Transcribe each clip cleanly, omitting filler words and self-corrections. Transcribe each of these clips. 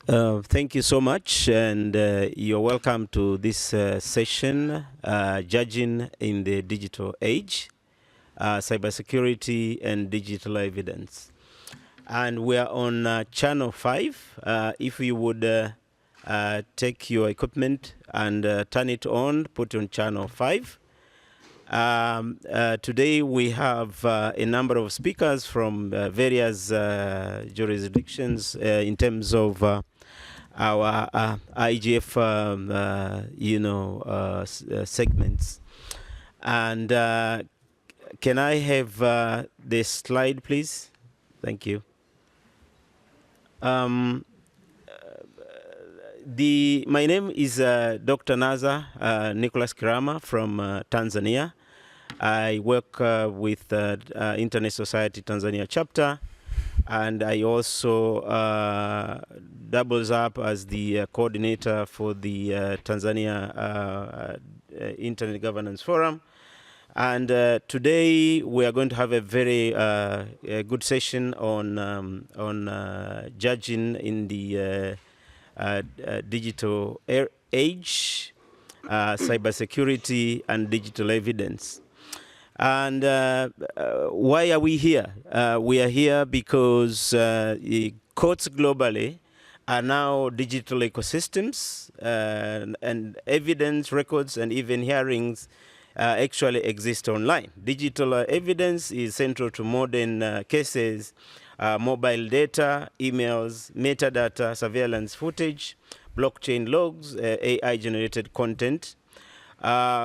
Thank you so much, and you're welcome to this session, Judging in the Digital Age, Cybersecurity and Digital Evidence. And we are on channel 5. If you would take your equipment and turn it on, put on channel 5. Today we have a number of speakers from various jurisdictions in terms of our IGF, segments. And can I have the slide, please? Thank you. My name is Dr. Naza Nicholas Kirama from Tanzania. I work with Internet Society Tanzania chapter, and I also doubles up as the coordinator for the Tanzania Internet Governance Forum. And today we are going to have a very good session on judging in the digital age, cybersecurity, and digital evidence. And why are we here? We are here because courts globally are now digital ecosystems, and evidence records and even hearings actually exist online. Digital evidence is central to modern cases, mobile data, emails, metadata, surveillance footage, blockchain logs, AI-generated content.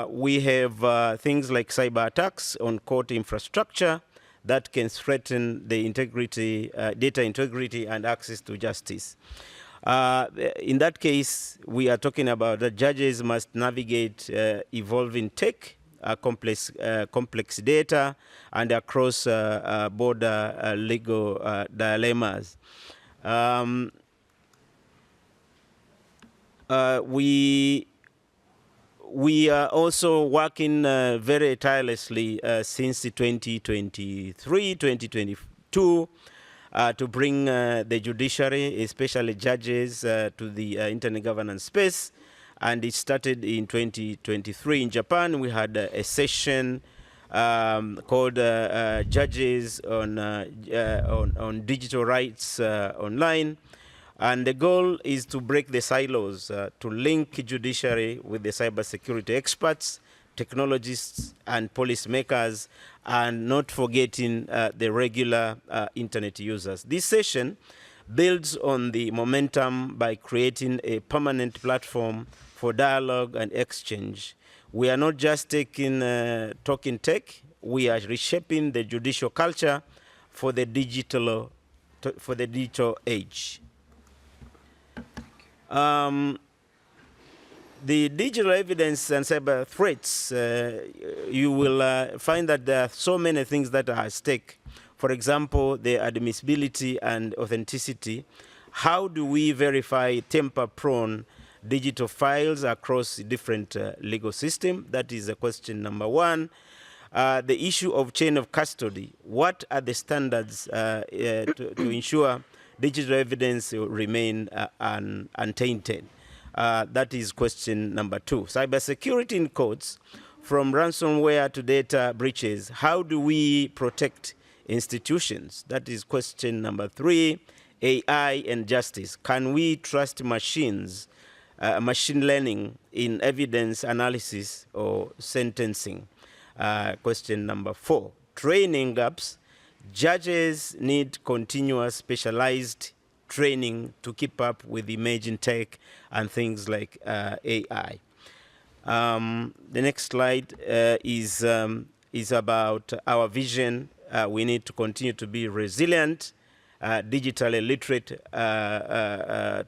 We have things like cyber attacks on court infrastructure that can threaten the integrity, data integrity, and access to justice. In that case, we are talking about that judges must navigate evolving tech, complex data, and across border legal dilemmas. We are also working very tirelessly since 2023, 2022, to bring the judiciary, especially judges, to the internet governance space. And it started in 2023 in Japan. We had a session called Judges on Digital Rights Online. And the goal is to break the silos, to link judiciary with the cybersecurity experts, technologists, and policymakers, and not forgetting the regular internet users. This session builds on the momentum by creating a permanent platform for dialogue and exchange. We are not just talking tech, we are reshaping the judicial culture for the digital age. The digital evidence and cyber threats, you will find that there are so many things that are at stake. For example, the admissibility and authenticity. How do we verify tamper-prone digital files across different legal systems? That is question number one. The issue of chain of custody. What are the standards to ensure digital evidence will remain untainted? That is question number two. Cybersecurity in courts, from ransomware to data breaches. How do we protect institutions? That is question number three. AI and justice. Can we trust machines, machine learning in evidence analysis or sentencing? Question number four. Training gaps. Judges need continuous specialized training to keep up with emerging tech and things like AI. The next slide is about our vision. We need to continue to be resilient, digitally literate,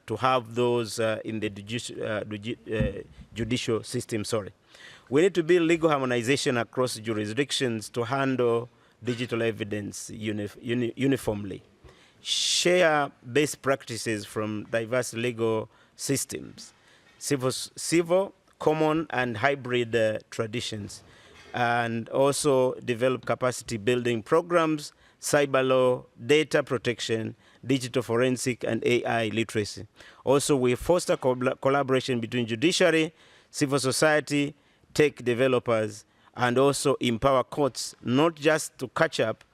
to have those in the judicial system. We need to build legal harmonization across jurisdictions to handle digital evidence uniformly. Share best practices from diverse legal systems, civil, common, and hybrid traditions, and also develop capacity building programs cyber law, data protection, digital forensic, and AI literacy. Also, we foster collaboration between judiciary, civil society, tech developers, and also empower courts not just to catch up,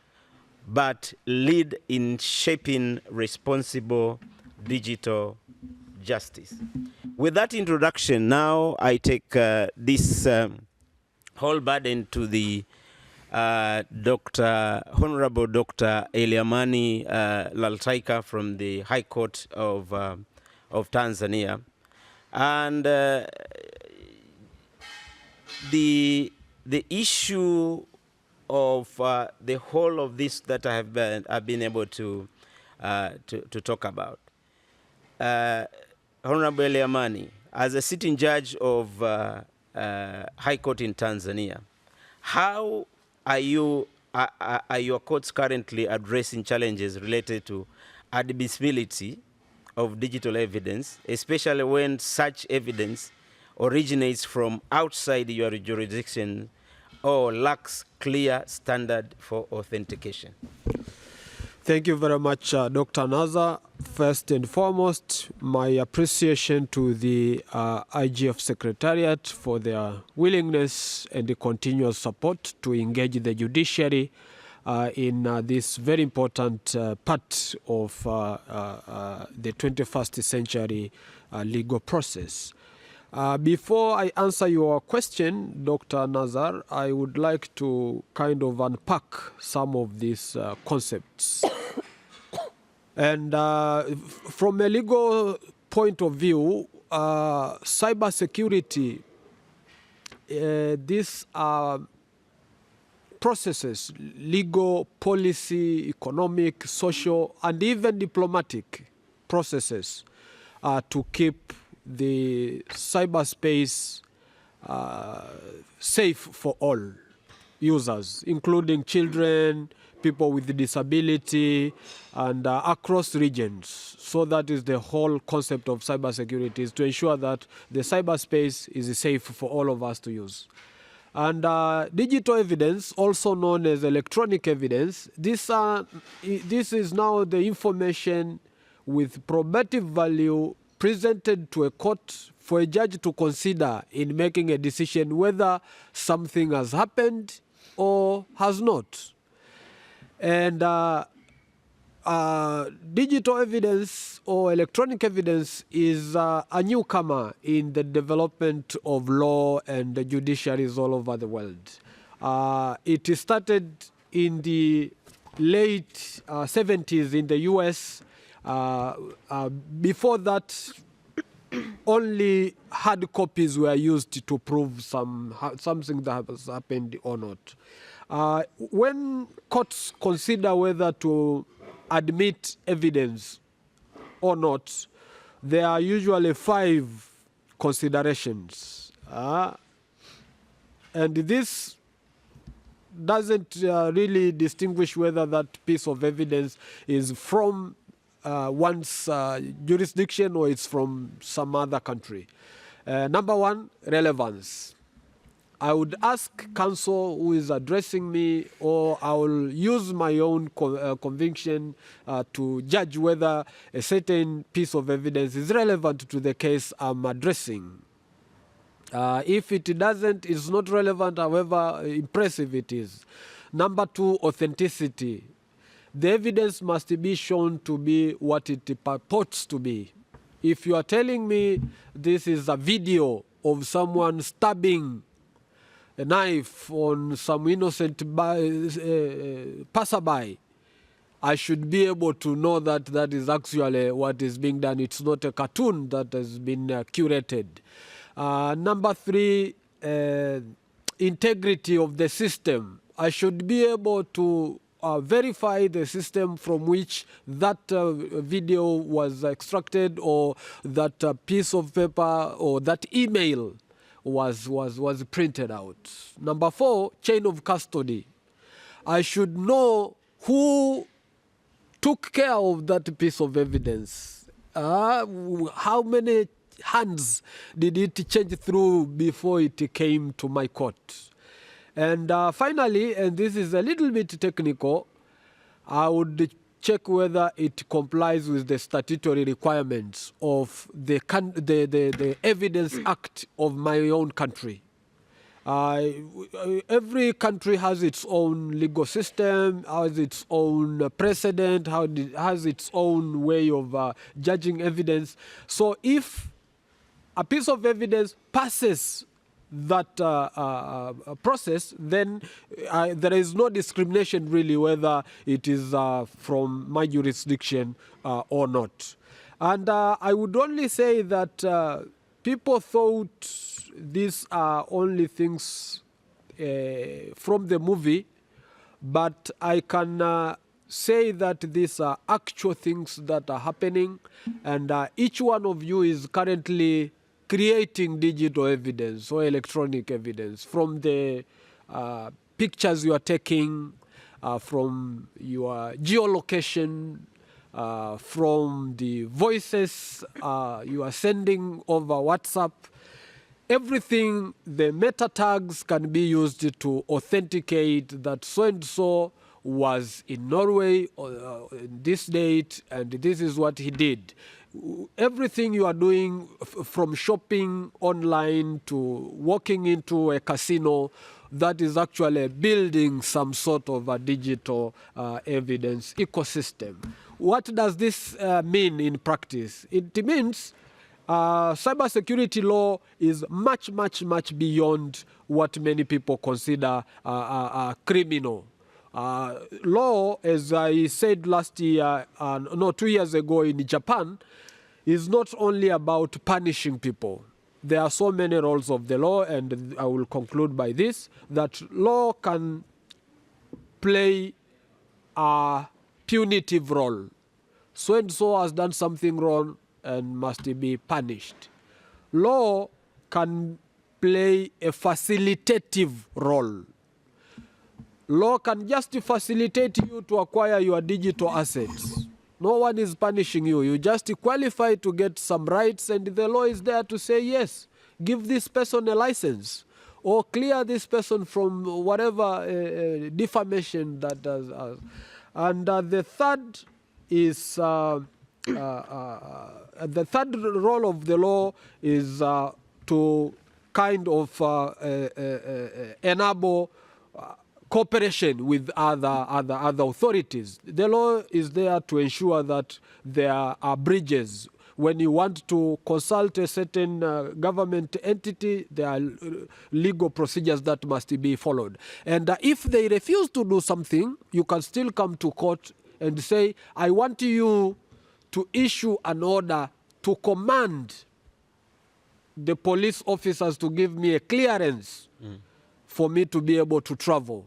but lead in shaping responsible digital justice. With that introduction, now I take this whole burden to the Honorable Dr. Eliamani Laltaika from the High Court of Tanzania. And the issue of the whole of this that I've been able to talk about. Honorable Eliamani, as a sitting judge of High Court in Tanzania, how are your courts currently addressing challenges related to admissibility of digital evidence, especially when such evidence originates from outside your jurisdiction or lacks clear standard for authentication? Thank you very much, Dr. Naza. First and foremost, my appreciation to the IGF Secretariat for their willingness and the continuous support to engage the judiciary in this very important part of the 21st century legal process. Before I answer your question, Dr. Nazar, I would like to kind of unpack some of these concepts. And from a legal point of view, cybersecurity, these are processes, legal, policy, economic, social, and even diplomatic processes to keep the cyberspace safe for all users, including children, people with disability, and across regions. So that is the whole concept of cybersecurity, is to ensure that the cyberspace is safe for all of us to use. And digital evidence, also known as electronic evidence, this is now the information with probative value presented to a court for a judge to consider in making a decision whether something has happened or has not. And digital evidence or electronic evidence is a newcomer in the development of law and the judiciaries all over the world. It started in the late 70s in the US. Before that, only hard copies were used to prove something that has happened or not. When courts consider whether to admit evidence or not, there are usually 5 considerations. And this doesn't really distinguish whether that piece of evidence is from one's jurisdiction or it's from some other country. Number 1, relevance. I would ask counsel who is addressing me, or I will use my own conviction to judge whether a certain piece of evidence is relevant to the case I'm addressing. If it doesn't, it's not relevant, however impressive it is. Number 2, authenticity. The evidence must be shown to be what it purports to be. If you are telling me this is a video of someone stabbing a knife on some innocent passerby, I should be able to know that that is actually what is being done. It's not a cartoon that has been curated. Number 3, integrity of the system. I should be able to verify the system from which that video was extracted, or that piece of paper or that email was printed out. Number 4, chain of custody. I should know who took care of that piece of evidence. How many hands did it change through before it came to my court? And finally, and this is a little bit technical, I would check whether it complies with the statutory requirements of the Evidence Act of my own country. Every country has its own legal system, has its own precedent, has its own way of judging evidence. So if a piece of evidence passes that process, then there is no discrimination really whether it is from my jurisdiction or not. And I would only say that people thought these are only things from the movie, but I can say that these are actual things that are happening, and each one of you is currently creating digital evidence or electronic evidence from the pictures you are taking, from your geolocation, from the voices you are sending over WhatsApp. Everything, the meta tags can be used to authenticate that so-and-so was in Norway on this date, and this is what he did. Everything you are doing, from shopping online to walking into a casino, that is actually building some sort of a digital evidence ecosystem. What does this mean in practice? It means cybersecurity law is much, much, much beyond what many people consider criminal. Law, as I said last year, 2 years ago in Japan, is not only about punishing people. There are so many roles of the law, and I will conclude by this, that law can play a punitive role. So-and-so has done something wrong and must be punished. Law can play a facilitative role. Law can just facilitate you to acquire your digital assets. No one is punishing you. You just qualify to get some rights, and the law is there to say, yes, give this person a license, or clear this person from whatever defamation that does. And the third is the third role of the law is to kind of enable cooperation with other authorities. The law is there to ensure that there are bridges. When you want to consult a certain government entity, there are legal procedures that must be followed. And if they refuse to do something, you can still come to court and say, I want you to issue an order to command the police officers to give me a clearance for me to be able to travel.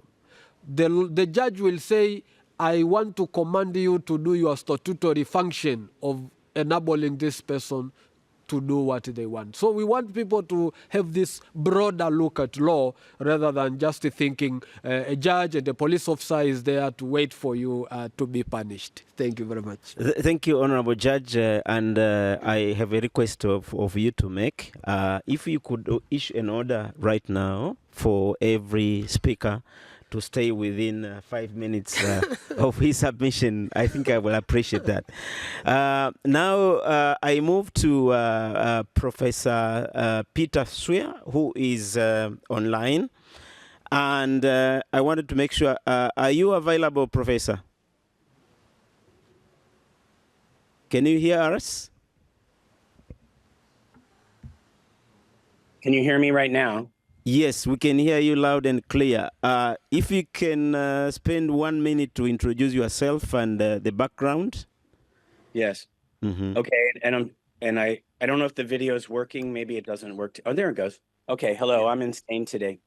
The judge will say, I want to command you to do your statutory function of enabling this person to do what they want. So we want people to have this broader look at law rather than just thinking a judge and a police officer is there to wait for you to be punished. Thank you very much. Thank you, Honorable Judge. And I have a request of you to make. If you could issue an order right now for every speaker to stay within 5 minutes of his submission, I think I will appreciate that. Now I move to Professor Peter Swear, who is online. And I wanted to make sure, are you available, Professor? Can you hear us? Can you hear me right now? Yes, we can hear you loud and clear. If you can spend 1 minute to introduce yourself and the background. Yes. Okay, and I don't know if the video is working. Maybe it doesn't work. Oh, there it goes. Okay, hello, I'm in Spain today.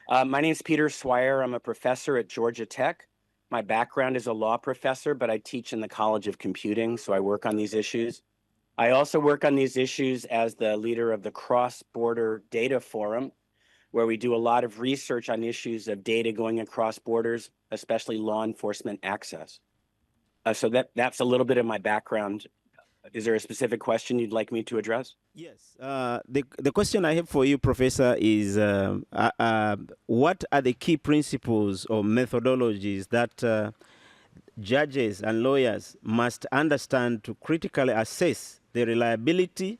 My name is Peter Swire. I'm a professor at Georgia Tech. My background is a law professor, but I teach in the College of Computing, so I work on these issues. I also work on these issues as the leader of the Cross-Border Data Forum, where we do a lot of research on issues of data going across borders, especially law enforcement access. So that's a little bit of my background. Is there a specific question you'd like me to address? Yes. The question I have for you, Professor, is what are the key principles or methodologies that judges and lawyers must understand to critically assess the reliability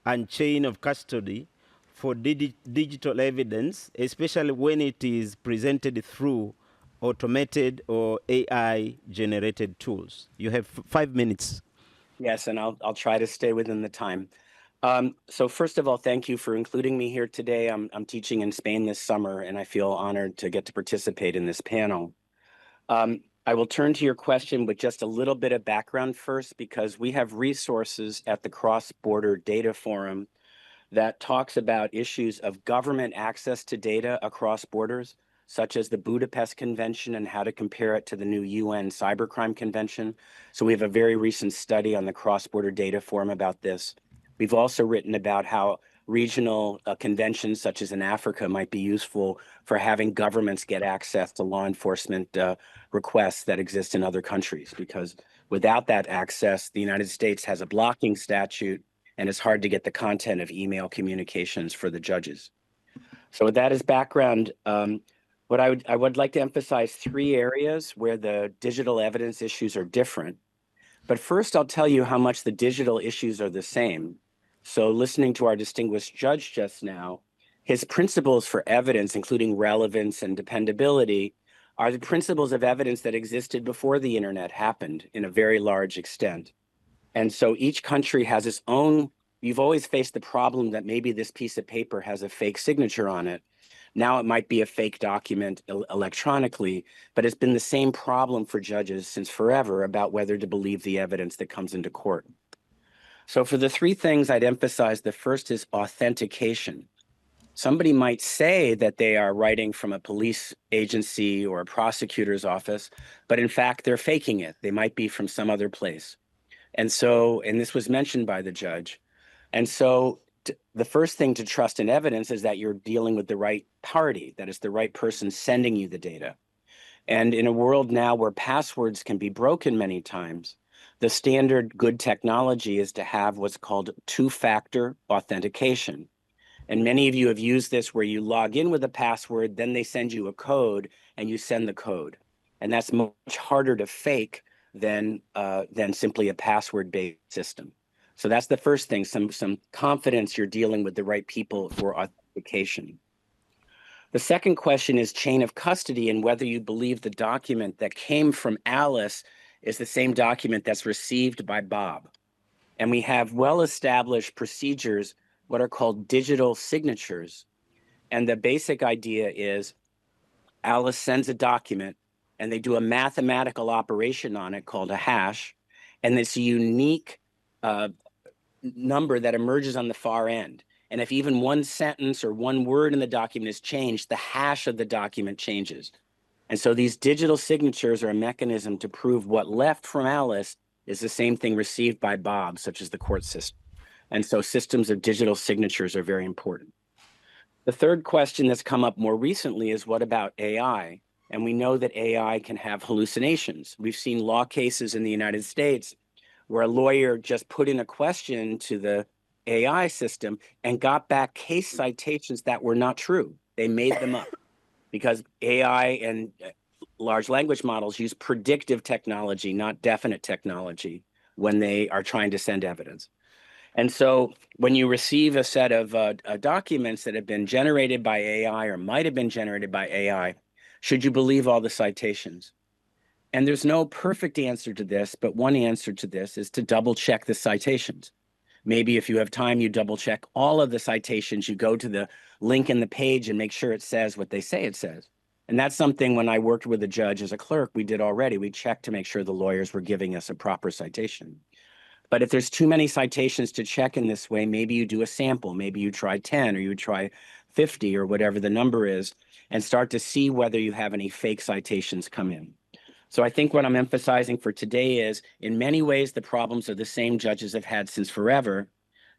and chain of custody for digital evidence, especially when it is presented through automated or AI-generated tools. You have 5 minutes. Yes, and I'll try to stay within the time. So first of all, thank you for including me here today. I'm teaching in Spain this summer, and I feel honored to get to participate in this panel. I will turn to your question with just a little bit of background first, because we have resources at the Cross-Border Data Forum that talks about issues of government access to data across borders, such as the Budapest Convention and how to compare it to the new UN Cybercrime Convention. So we have a very recent study on the Cross-Border Data Forum about this. We've also written about how regional conventions, such as in Africa, might be useful for having governments get access to law enforcement requests that exist in other countries, because without that access, the United States has a blocking statute, and it's hard to get the content of email communications for the judges. So with that as background, what I would like to emphasize 3 areas where the digital evidence issues are different. But first, I'll tell you how much the digital issues are the same. So listening to our distinguished judge just now, his principles for evidence, including relevance and dependability, are the principles of evidence that existed before the internet happened in a very large extent. And so each country has its own. You've always faced the problem that maybe this piece of paper has a fake signature on it. Now it might be a fake document electronically, but it's been the same problem for judges since forever about whether to believe the evidence that comes into court. So for the 3 things I'd emphasize, the first is authentication. Somebody might say that they are writing from a police agency or a prosecutor's office, but in fact, they're faking it. They might be from some other place. And so, and this was mentioned by the judge. And so the first thing to trust in evidence is that you're dealing with the right party, that is the right person sending you the data. And in a world now where passwords can be broken many times, the standard good technology is to have what's called 2-factor authentication. And many of you have used this where you log in with a password, then they send you a code and you send the code. And that's much harder to fake than simply a password-based system. So that's the first thing, some confidence you're dealing with the right people for authentication. The second question is chain of custody and whether you believe the document that came from Alice is the same document that's received by Bob. And we have well-established procedures, what are called digital signatures. And the basic idea is Alice sends a document and they do a mathematical operation on it called a hash. And it's a unique number that emerges on the far end. And if even one sentence or one word in the document is changed, the hash of the document changes. And so these digital signatures are a mechanism to prove what left from Alice is the same thing received by Bob, such as the court system. And so systems of digital signatures are very important. The third question that's come up more recently is what about AI? And we know that AI can have hallucinations. We've seen law cases in the United States where a lawyer just put in a question to the AI system and got back case citations that were not true. They made them up because AI and large language models use predictive technology, not definite technology, when they are trying to send evidence. And so when you receive a set of documents that have been generated by AI or might have been generated by AI, should you believe all the citations? And there's no perfect answer to this, but one answer to this is to double check the citations. Maybe if you have time, you double check all of the citations, you go to the link in the page and make sure it says what they say it says. And that's something when I worked with a judge as a clerk, we did already. We checked to make sure the lawyers were giving us a proper citation. But if there's too many citations to check in this way, maybe you do a sample, maybe you try 10 or you try 50 or whatever the number is, and start to see whether you have any fake citations come in. So I think what I'm emphasizing for today is, in many ways, the problems are the same judges have had since forever,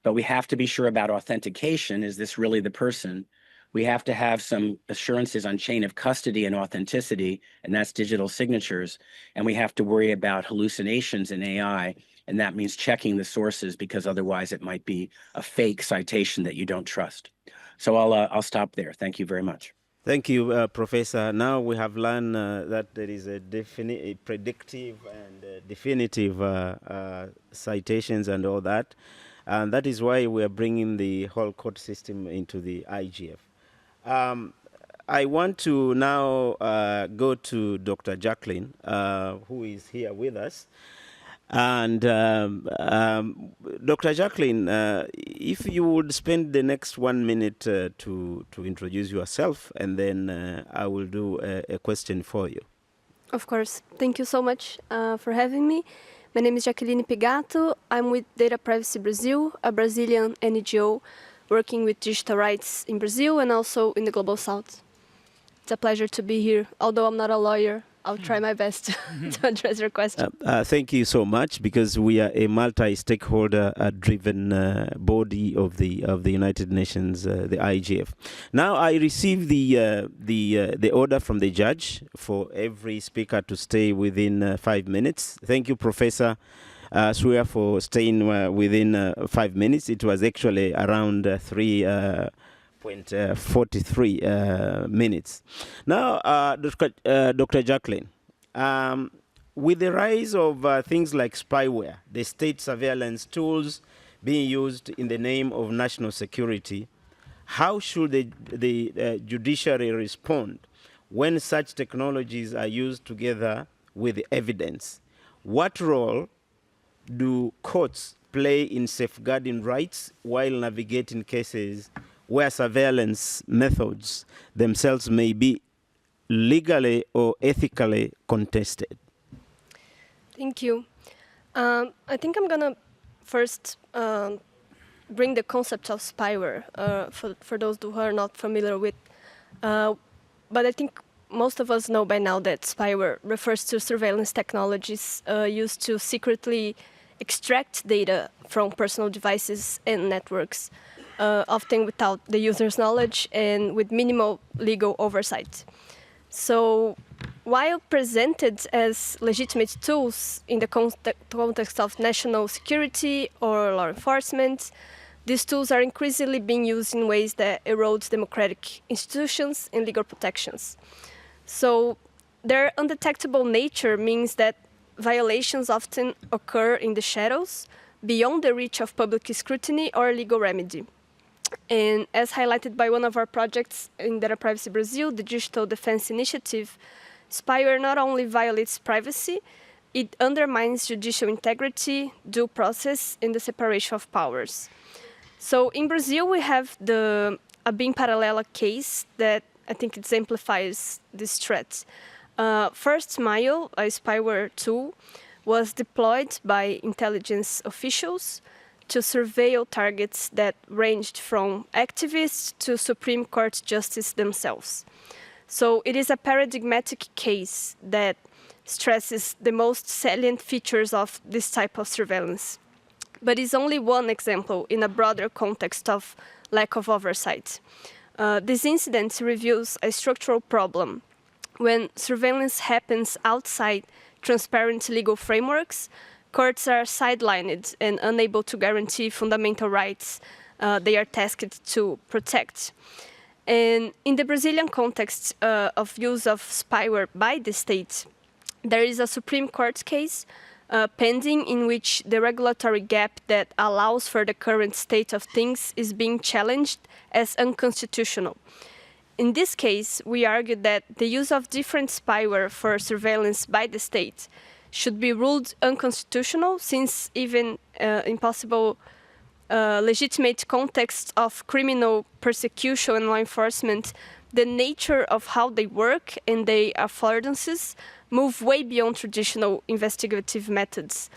but we have to be sure about authentication. Is this really the person? We have to have some assurances on chain of custody and authenticity, and that's digital signatures. And we have to worry about hallucinations in AI, and that means checking the sources because otherwise it might be a fake citation that you don't trust. So I'll stop there. Thank you very much. Thank you, Professor. Now we have learned that there is a predictive and definitive citations and all that. And that is why we are bringing the whole court system into the IGF. I want to now go to Dr. Jacqueline, who is here with us. And Dr. Jacqueline, if you would spend the next 1 minute to introduce yourself, and then I will do a question for you. Of course. Thank you so much for having me. My name is Jacqueline Pigato. I'm with Data Privacy Brazil, a Brazilian NGO working with digital rights in Brazil and also in the Global South. It's a pleasure to be here. Although I'm not a lawyer, I'll try my best to address your question. Thank you so much, because we are a multi-stakeholder-driven body of the United Nations, the IGF. Now, I received the order from the judge for every speaker to stay within 5 minutes. Thank you, Professor Swear, for staying within 5 minutes. It was actually around 3.43 minutes. Now, Dr. Jacqueline, with the rise of things like spyware, the state surveillance tools being used in the name of national security, how should the judiciary respond when such technologies are used together with evidence? What role do courts play in safeguarding rights while navigating cases where surveillance methods themselves may be legally or ethically contested? Thank you. I think I'm going to first bring the concept of spyware for those who are not familiar with. But I think most of us know by now that spyware refers to surveillance technologies used to secretly extract data from personal devices and networks, often without the user's knowledge and with minimal legal oversight. So, while presented as legitimate tools in the context of national security or law enforcement, these tools are increasingly being used in ways that erode democratic institutions and legal protections. So, their undetectable nature means that violations often occur in the shadows, beyond the reach of public scrutiny or legal remedy. And as highlighted by one of our projects in Data Privacy Brazil, the Digital Defense Initiative, spyware not only violates privacy, it undermines judicial integrity, due process, and the separation of powers. So in Brazil, we have the Abim Paralela case that I think exemplifies this threat. First Mile, a spyware tool, was deployed by intelligence officials to surveil targets that ranged from activists to Supreme Court justices themselves. So it is a paradigmatic case that stresses the most salient features of this type of surveillance. But it's only one example in a broader context of lack of oversight. This incident reveals a structural problem. When surveillance happens outside transparent legal frameworks, courts are sidelined and unable to guarantee fundamental rights they are tasked to protect. And in the Brazilian context of use of spyware by the state, there is a Supreme Court case pending in which the regulatory gap that allows for the current state of things is being challenged as unconstitutional. In this case, we argued that the use of different spyware for surveillance by the state should be ruled unconstitutional, since even in possible legitimate context of criminal persecution and law enforcement, the nature of how they work and their affordances move way beyond traditional investigative methods,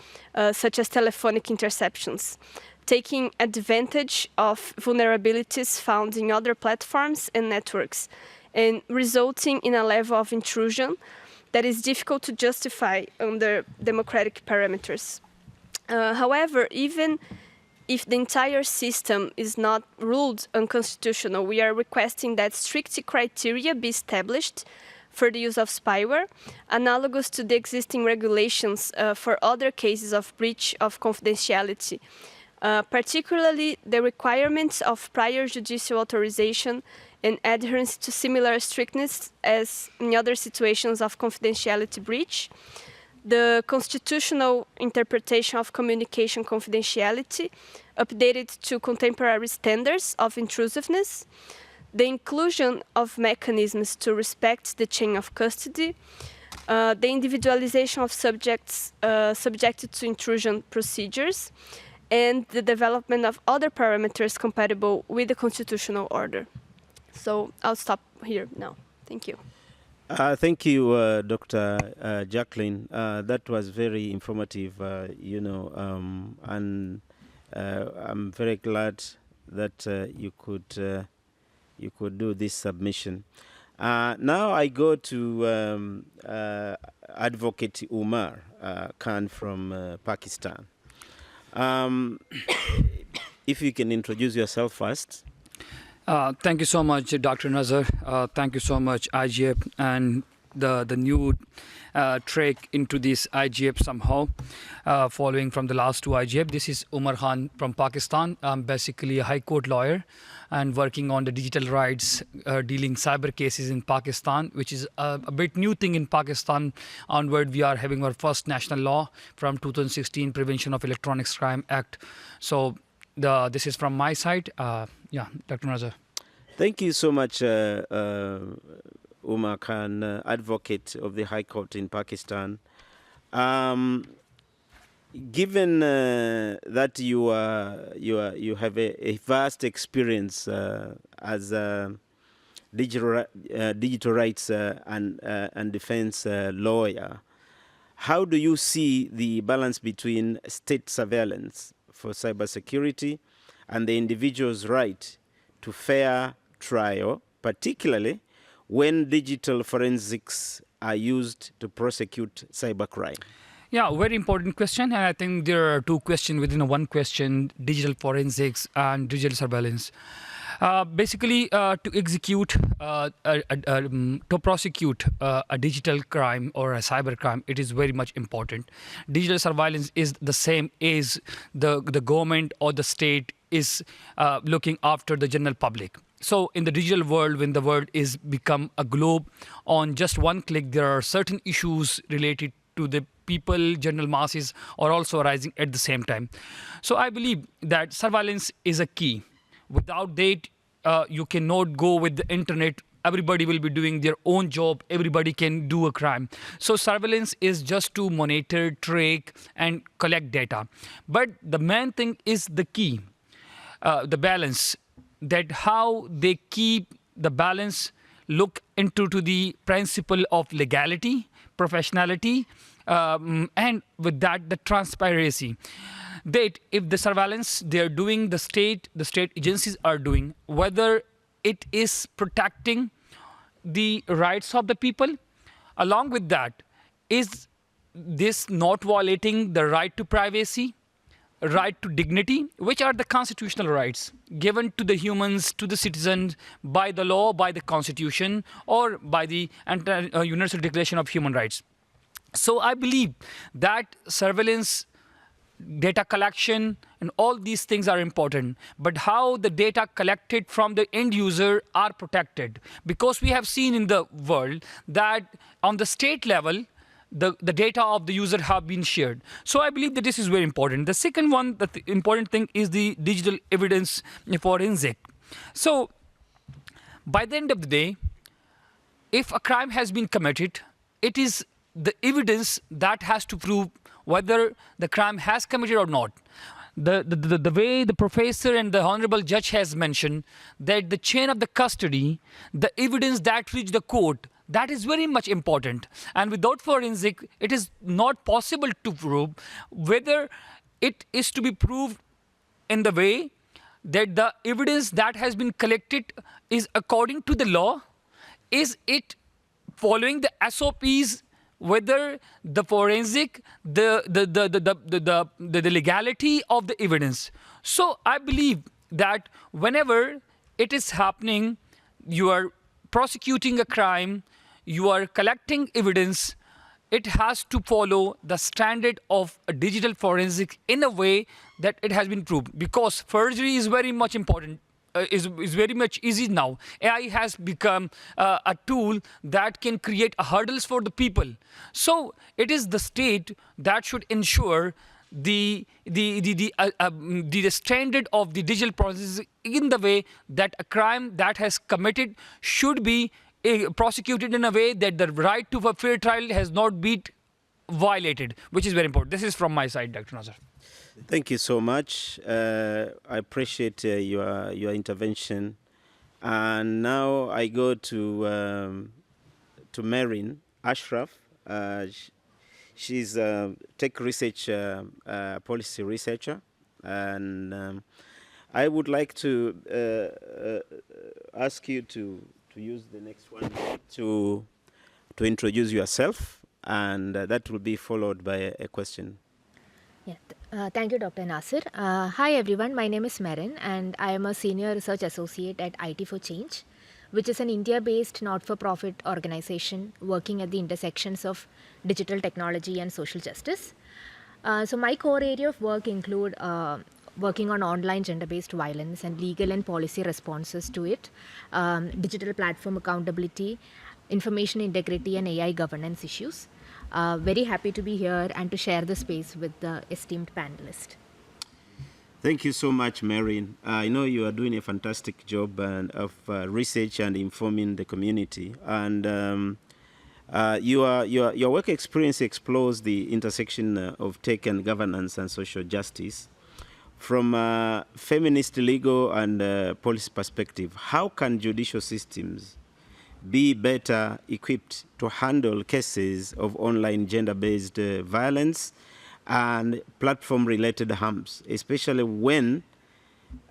such as telephonic interceptions, taking advantage of vulnerabilities found in other platforms and networks, and resulting in a level of intrusion that is difficult to justify under democratic parameters. However, even if the entire system is not ruled unconstitutional, we are requesting that strict criteria be established for the use of spyware, analogous to the existing regulations for other cases of breach of confidentiality, particularly the requirements of prior judicial authorization and adherence to similar strictness as in other situations of confidentiality breach, the constitutional interpretation of communication confidentiality updated to contemporary standards of intrusiveness, the inclusion of mechanisms to respect the chain of custody, the individualization of subjects subjected to intrusion procedures, and the development of other parameters compatible with the constitutional order. So I'll stop here now. Thank you. Thank you, Dr. Jacqueline. That was very informative, and I'm very glad that you could do this submission. Now I go to Advocate Umar Khan from Pakistan. If you can introduce yourself first. Thank you so much, Dr. Nazar. Thank you so much, IGF, and the new trek into this IGF somehow, following from the last two IGF. This is Umar Khan from Pakistan. I'm basically a high court lawyer and working on the digital rights, dealing cyber cases in Pakistan, which is a bit new thing in Pakistan. Onward, we are having our first national law from 2016, Prevention of Electronics Crime Act. So this is from my side. Yeah, Dr. Nazar. Thank you so much, Umar Khan, advocate of the High Court in Pakistan. Given that you have a vast experience as a digital rights and defense lawyer, how do you see the balance between state surveillance for cybersecurity and the individual's right to fair trial, particularly when digital forensics are used to prosecute cybercrime? Yeah, very important question. And I think there are two questions within one question: digital forensics and digital surveillance. Basically, to execute, to prosecute a digital crime or a cyber crime, it is very much important. Digital surveillance is the same as the government or the state is looking after the general public. So in the digital world, when the world is become a globe, on just one click, there are certain issues related to the people, general masses, are also arising at the same time. So I believe that surveillance is a key. Without that, you cannot go with the internet. Everybody will be doing their own job. Everybody can do a crime. So surveillance is just to monitor, track, and collect data. But the main thing is the key, the balance, that how they keep the balance, look into to the principle of legality, professionality, and with that, the transparency. That if the surveillance they are doing, the state agencies are doing, whether it is protecting the rights of the people, along with that, is this not violating the right to privacy, right to dignity, which are the constitutional rights given to the humans, to the citizens by the law, by the constitution, or by the Universal Declaration of Human Rights. So I believe that surveillance, data collection, and all these things are important. But how the data collected from the end user are protected. Because we have seen in the world that on the state level, the data of the user have been shared. So I believe that this is very important. The second one, the important thing is the digital evidence forensic. So by the end of the day, if a crime has been committed, it is the evidence that has to prove whether the crime has committed or not. The way the professor and the honorable judge has mentioned that the chain of the custody, the evidence that reached the court, that is very much important. And without forensic, it is not possible to prove whether it is to be proved in the way that the evidence that has been collected is according to the law. Is it following the SOPs, whether the forensic, the legality of the evidence. So I believe that whenever it is happening, you are prosecuting a crime, you are collecting evidence, it has to follow the standard of a digital forensic in a way that it has been proved. Because forgery is very much important. is very much easy now. AI has become a tool that can create hurdles for the people. So it is the state that should ensure the standard of the digital process in the way that a crime that has committed should be prosecuted in a way that the right to a fair trial has not been violated, which is very important. This is from my side, Dr. Nazar. Thank you so much. I appreciate your intervention. And now I go to Marin Ashraf. She's a tech research policy researcher, and I would like to ask you to use the next one to introduce yourself, and that will be followed by a question. Yeah, thank you, Dr. Nasir. Hi, everyone. My name is Marin, and I am a senior research associate at IT for Change, which is an India-based not-for-profit organization working at the intersections of digital technology and social justice. So my core area of work include working on online gender-based violence and legal and policy responses to it, digital platform accountability, information integrity, and AI governance issues. Very happy to be here and to share the space with the esteemed panelist. Thank you so much, Marin. I know you are doing a fantastic job of research and informing the community. And your work experience explores the intersection of tech and governance and social justice. From a feminist, legal, and policy perspective, how can judicial systems be better equipped to handle cases of online gender-based violence and platform-related harms, especially when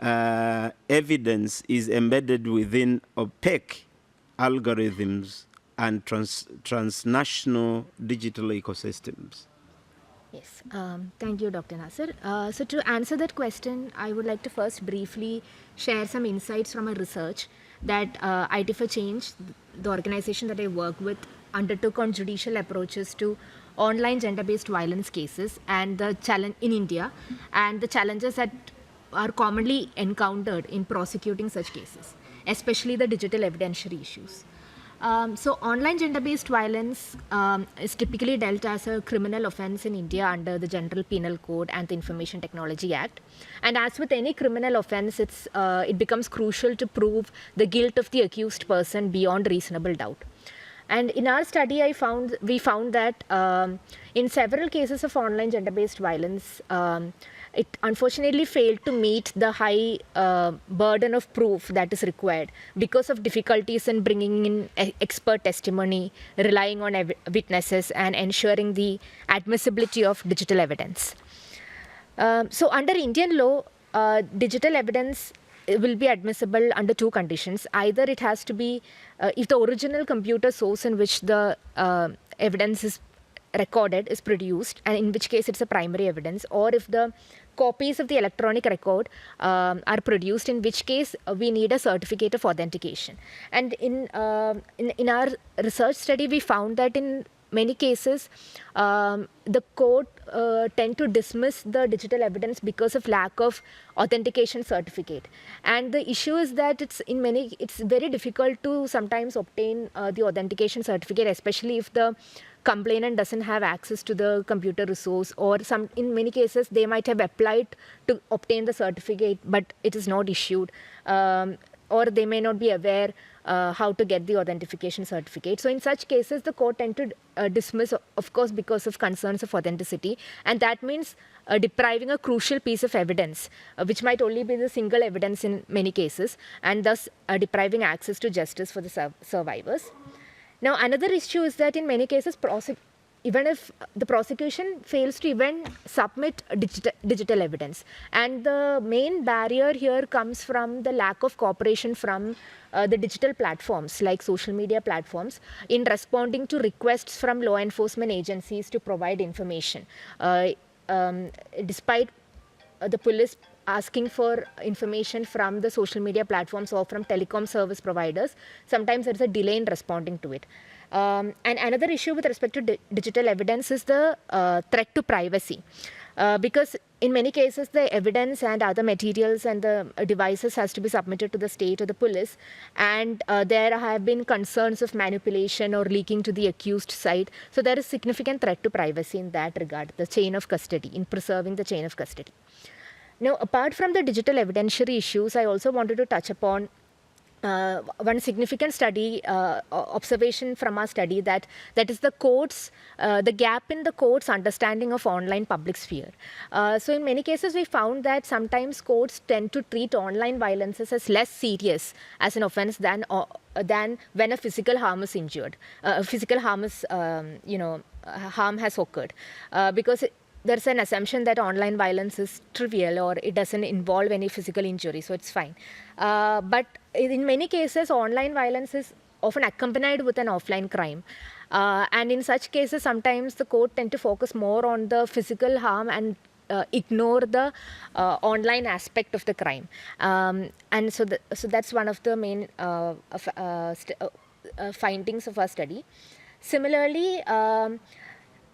evidence is embedded within opaque algorithms and transnational digital ecosystems? Yes, thank you, Dr. Nasir. So to answer that question, I would like to first briefly share some insights from our research that IT for Change, the organization that I work with, undertook on judicial approaches to online gender-based violence cases and the challenge in India and the challenges that are commonly encountered in prosecuting such cases, especially the digital evidentiary issues. So online gender-based violence is typically dealt as a criminal offense in India under the General Penal Code and the Information Technology Act. And as with any criminal offense, it becomes crucial to prove the guilt of the accused person beyond reasonable doubt. And in our study, we found that in several cases of online gender-based violence, it unfortunately failed to meet the high burden of proof that is required because of difficulties in bringing in expert testimony, relying on witnesses, and ensuring the admissibility of digital evidence. So under Indian law, digital evidence will be admissible under two conditions. Either it has to be, if the original computer source in which the evidence is recorded is produced, and in which case it's a primary evidence, or if the copies of the electronic record are produced, in which case we need a certificate of authentication. And in our research study, we found that in many cases, the court tend to dismiss the digital evidence because of lack of authentication certificate. And the issue is that it's very difficult to sometimes obtain the authentication certificate, especially if the complainant doesn't have access to the computer resource, or in many cases they might have applied to obtain the certificate but it is not issued, or they may not be aware how to get the authentication certificate. So in such cases, the court tend to dismiss, of course, because of concerns of authenticity, and that means depriving a crucial piece of evidence, which might only be the single evidence in many cases, and thus depriving access to justice for the survivors. Now, another issue is that in many cases, even if the prosecution fails to even submit digital evidence, and the main barrier here comes from the lack of cooperation from the digital platforms like social media platforms in responding to requests from law enforcement agencies to provide information. Despite the police asking for information from the social media platforms or from telecom service providers, sometimes there is a delay in responding to it. And another issue with respect to digital evidence is the threat to privacy. Because in many cases, the evidence and other materials and the devices has to be submitted to the state or the police. And there have been concerns of manipulation or leaking to the accused side. So there is significant threat to privacy in that regard, the chain of custody, in preserving the chain of custody. Now, apart from the digital evidentiary issues, I also wanted to touch upon one significant study, observation from our study, that is the courts, the gap in the courts' understanding of online public sphere. So in many cases, we found that sometimes courts tend to treat online violences as less serious as an offense than when a physical harm is injured, physical harm is, harm has occurred, because there's an assumption that online violence is trivial or it doesn't involve any physical injury, so it's fine. But in many cases, online violence is often accompanied with an offline crime. And in such cases, sometimes the court tend to focus more on the physical harm and ignore the online aspect of the crime. And so that's one of the main findings of our study. Similarly,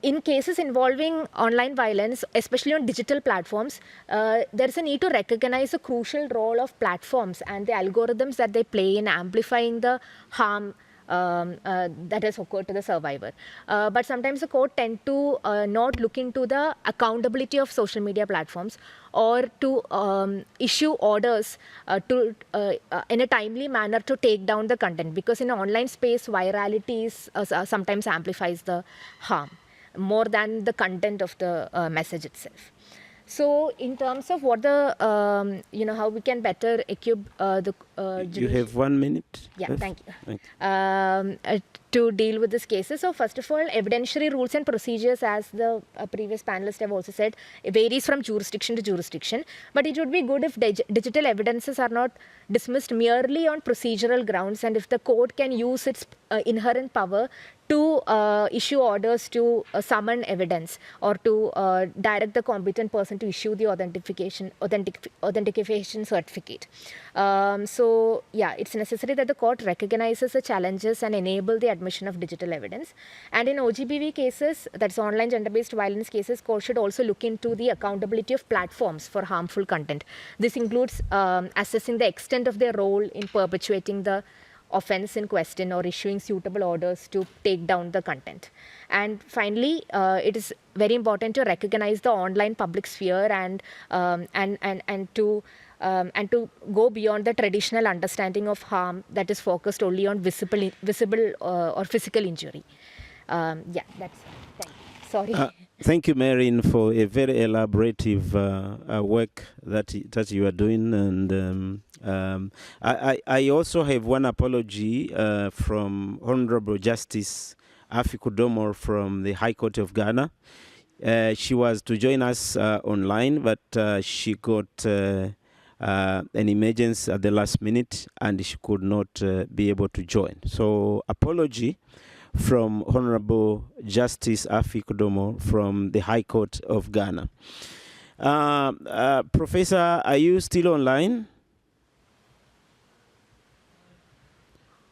in cases involving online violence, especially on digital platforms, there is a need to recognize the crucial role of platforms and the algorithms that they play in amplifying the harm that has occurred to the survivor. But sometimes the court tend to not look into the accountability of social media platforms or to issue orders in a timely manner to take down the content, because in an online space, virality sometimes amplifies the harm more than the content of the message itself. So in terms of what the, how we can better equip the You have 1 minute. Yeah, left. thank you. Thank To deal with this cases. So first of all, evidentiary rules and procedures, as the previous panelists have also said, it varies from jurisdiction to jurisdiction. But it would be good if digital evidences are not dismissed merely on procedural grounds, and if the court can use its inherent power to issue orders to summon evidence or to direct the competent person to issue the authentication certificate. So yeah, it's necessary that the court recognizes the challenges and enable the admission of digital evidence. And in OGBV cases, that's online gender-based violence cases, court should also look into the accountability of platforms for harmful content. This includes assessing the extent of their role in perpetuating the offense in question or issuing suitable orders to take down the content. And finally, it is very important to recognize the online public sphere and to go beyond the traditional understanding of harm that is focused only on visible or physical injury. Yeah, that's it. Thank you. Sorry. Thank you, Marin, for a very elaborative work that you are doing. And I also have one apology from Honorable Justice Afi Kudomor from the High Court of Ghana. She was to join us online, but she got an emergency at the last minute and she could not be able to join. So apology from Honorable Justice Afi Kudomo from the High Court of Ghana. Professor, are you still online?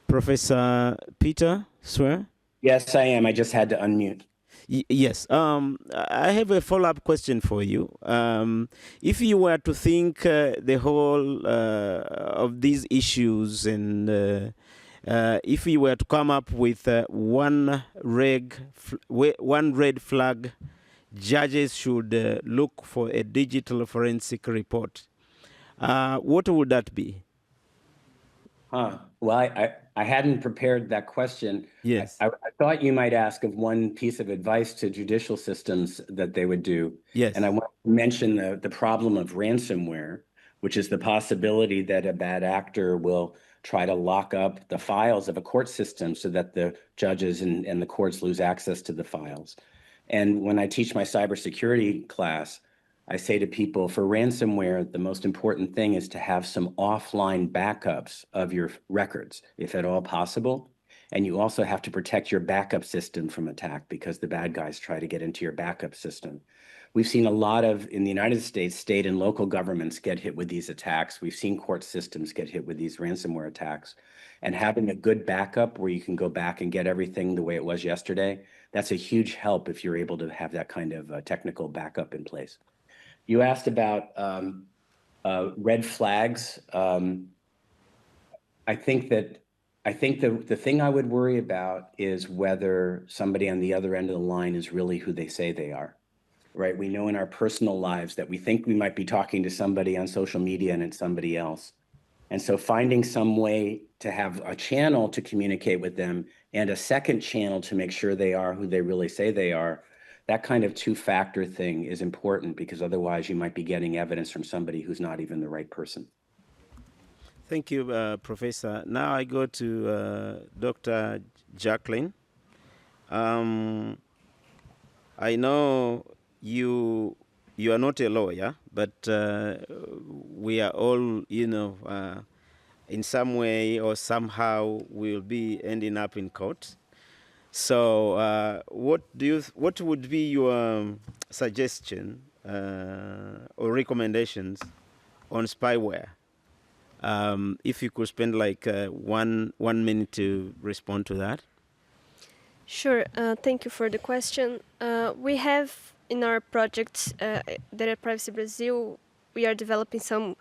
Professor Peter Swear? Yes, I am. I just had to unmute. Yes. I have a follow-up question for you. If you were to think the whole of these issues, and if you were to come up with one red flag judges should look for a digital forensic report, what would that be? Well, I hadn't prepared that question. Yes. I thought you might ask of one piece of advice to judicial systems that they would do. Yes. And I want to mention the problem of ransomware, which is the possibility that a bad actor will try to lock up the files of a court system so that the judges and the courts lose access to the files. And when I teach my cybersecurity class, I say to people, for ransomware, the most important thing is to have some offline backups of your records, if at all possible. And you also have to protect your backup system from attack because the bad guys try to get into your backup system. We've seen a lot of, in the United States, state and local governments get hit with these attacks. We've seen court systems get hit with these ransomware attacks. And having a good backup where you can go back and get everything the way it was yesterday, that's a huge help if you're able to have that kind of technical backup in place. You asked about red flags. I think the thing I would worry about is whether somebody on the other end of the line is really who they say they are, right? We know in our personal lives that we think we might be talking to somebody on social media and it's somebody else. And so finding some way to have a channel to communicate with them and a second channel to make sure they are who they really say they are, that kind of two-factor thing is important, because otherwise you might be getting evidence from somebody who's not even the right person. Thank you, Professor. Now I go to Dr. Jacqueline. I know you are not a lawyer, but we are all, in some way or somehow will be ending up in court. So, what would be your suggestion or recommendations on spyware? If you could spend like 1 minute to respond to that. Sure. Thank you for the question. We have in our project, Data Privacy Brazil, we are developing some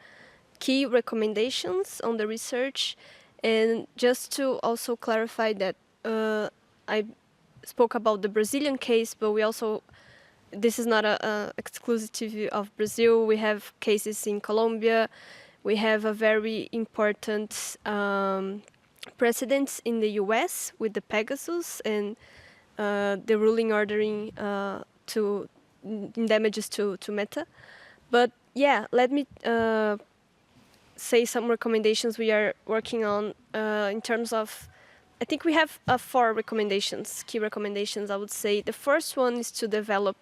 key recommendations on the research. And just to also clarify that I spoke about the Brazilian case, but this is not a exclusive of Brazil. We have cases in Colombia. We have a very important precedent in the US with the Pegasus and the ruling ordering in damages to Meta. But yeah, let me say some recommendations we are working on in terms of, I think we have 4 recommendations, key recommendations, I would say. The first one is to develop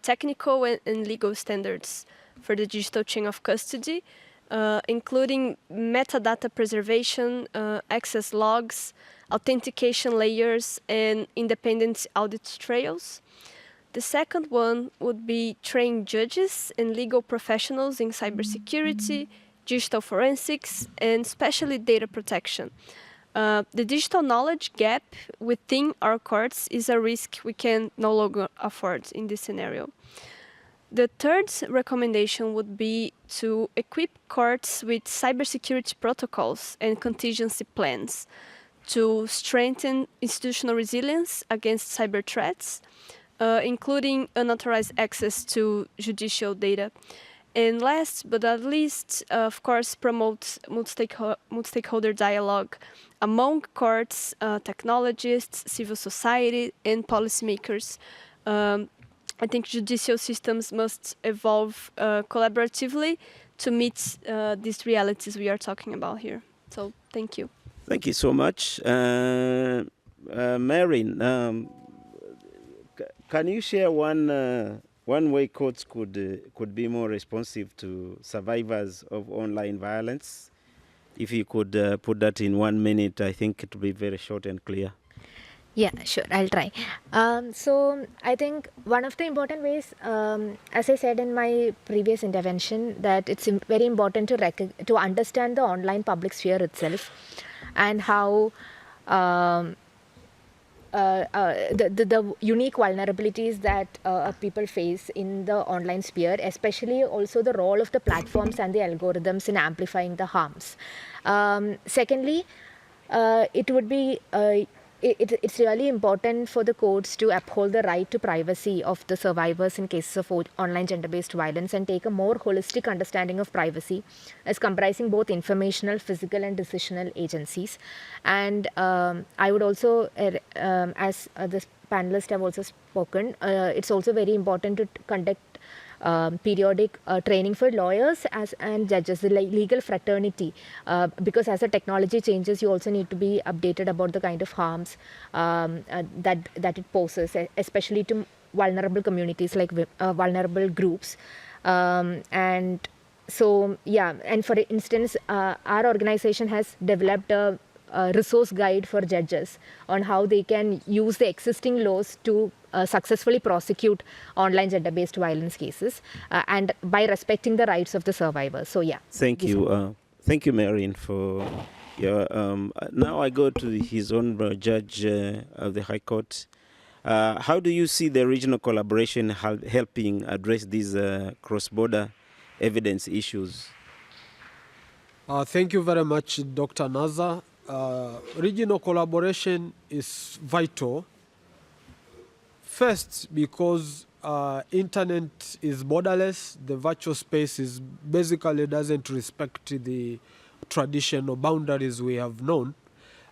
technical and legal standards for the digital chain of custody, including metadata preservation, access logs, authentication layers, and independent audit trails. The second one would be train judges and legal professionals in cybersecurity, digital forensics, and especially data protection. The digital knowledge gap within our courts is a risk we can no longer afford in this scenario. The third recommendation would be to equip courts with cybersecurity protocols and contingency plans to strengthen institutional resilience against cyber threats, including unauthorized access to judicial data. And last but not least, of course, promote multi-stakeholder dialogue among courts, technologists, civil society, and policymakers. I think judicial systems must evolve collaboratively to meet these realities we are talking about here. So, thank you. Thank you so much. Marin, can you share one way courts could be more responsive to survivors of online violence? If you could put that in 1 minute, I think it would be very short and clear. Yeah, sure, I'll try. So I think one of the important ways, as I said in my previous intervention, that it's very important to understand the online public sphere itself and how the unique vulnerabilities that people face in the online sphere, especially also the role of the platforms and the algorithms in amplifying the harms. Secondly, it would be it's really important for the courts to uphold the right to privacy of the survivors in cases of online gender-based violence and take a more holistic understanding of privacy as comprising both informational, physical, and decisional agencies. And I would also, as the panelists have also spoken, it's also very important to conduct periodic training for lawyers and judges, the legal fraternity, because as the technology changes, you also need to be updated about the kind of harms that it poses, especially to vulnerable communities like vulnerable groups. And so, yeah, and for instance, our organization has developed a resource guide for judges on how they can use the existing laws to successfully prosecute online gender-based violence cases and by respecting the rights of the survivors. So yeah. Thank you. Thank you, Marin, for your... now I go to his Honorable Judge of the High Court. How do you see the regional collaboration helping address these cross-border evidence issues? Thank you very much, Dr. Naza. Regional collaboration is vital. First, because internet is borderless, the virtual space is basically doesn't respect the traditional boundaries we have known.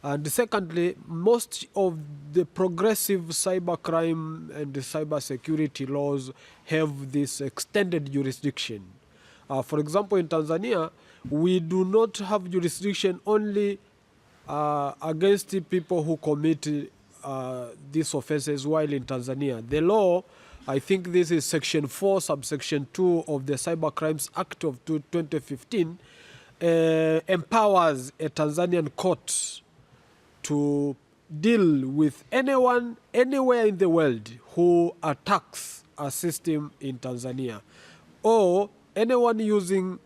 And secondly, most of the progressive cybercrime and the cybersecurity laws have this extended jurisdiction. For example, in Tanzania, we do not have jurisdiction only against the people who commit these offenses while in Tanzania. The law, I think this is Section 4, subsection 2 of the Cybercrimes Act of 2015, empowers a Tanzanian court to deal with anyone, anywhere in the world who attacks a system in Tanzania, or anyone using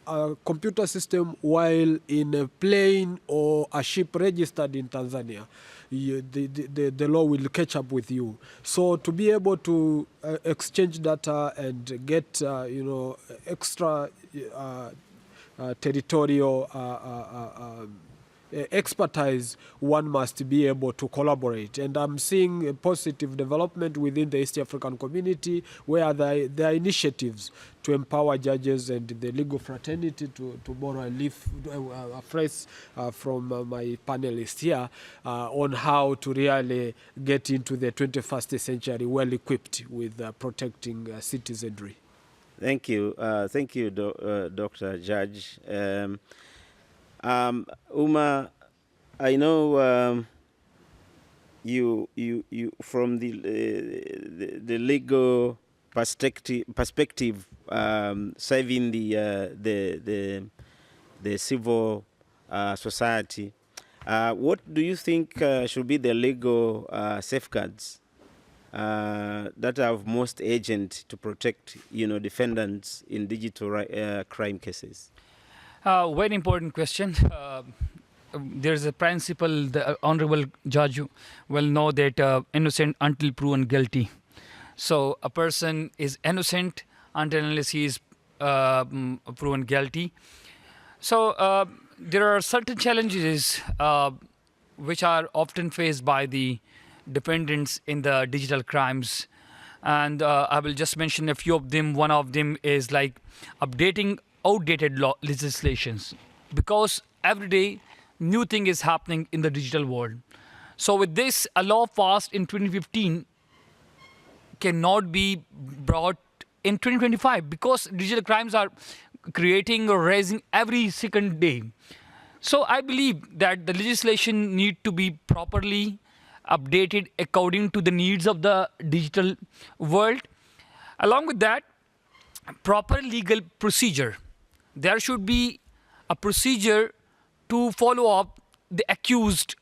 a computer system while in a plane or a ship registered in Tanzania. The law will catch up with you. So to be able to exchange data and get extra territorial expertise, one must be able to collaborate. And I'm seeing a positive development within the East African community where there are initiatives to empower judges and the legal fraternity, to borrow a phrase from my panelists here, on how to really get into the 21st century well equipped with protecting citizenry. Thank you. Thank you, Dr. Judge. Uma, I know you from the legal perspective, serving the civil society. What do you think should be the legal safeguards that are most urgent to protect, defendants in digital crime cases? Very important question. There's a principle, the honorable judge will know that innocent until proven guilty. So a person is innocent until unless he is proven guilty. So there are certain challenges which are often faced by the defendants in the digital crimes. And I will just mention a few of them. One of them is like updating outdated legislations, because every day new thing is happening in the digital world. So with this, a law passed in 2015 cannot be brought in 2025 because digital crimes are creating or rising every second day. So I believe that the legislation need to be properly updated according to the needs of the digital world. Along with that, proper legal procedure. There should be a procedure to follow up the accused,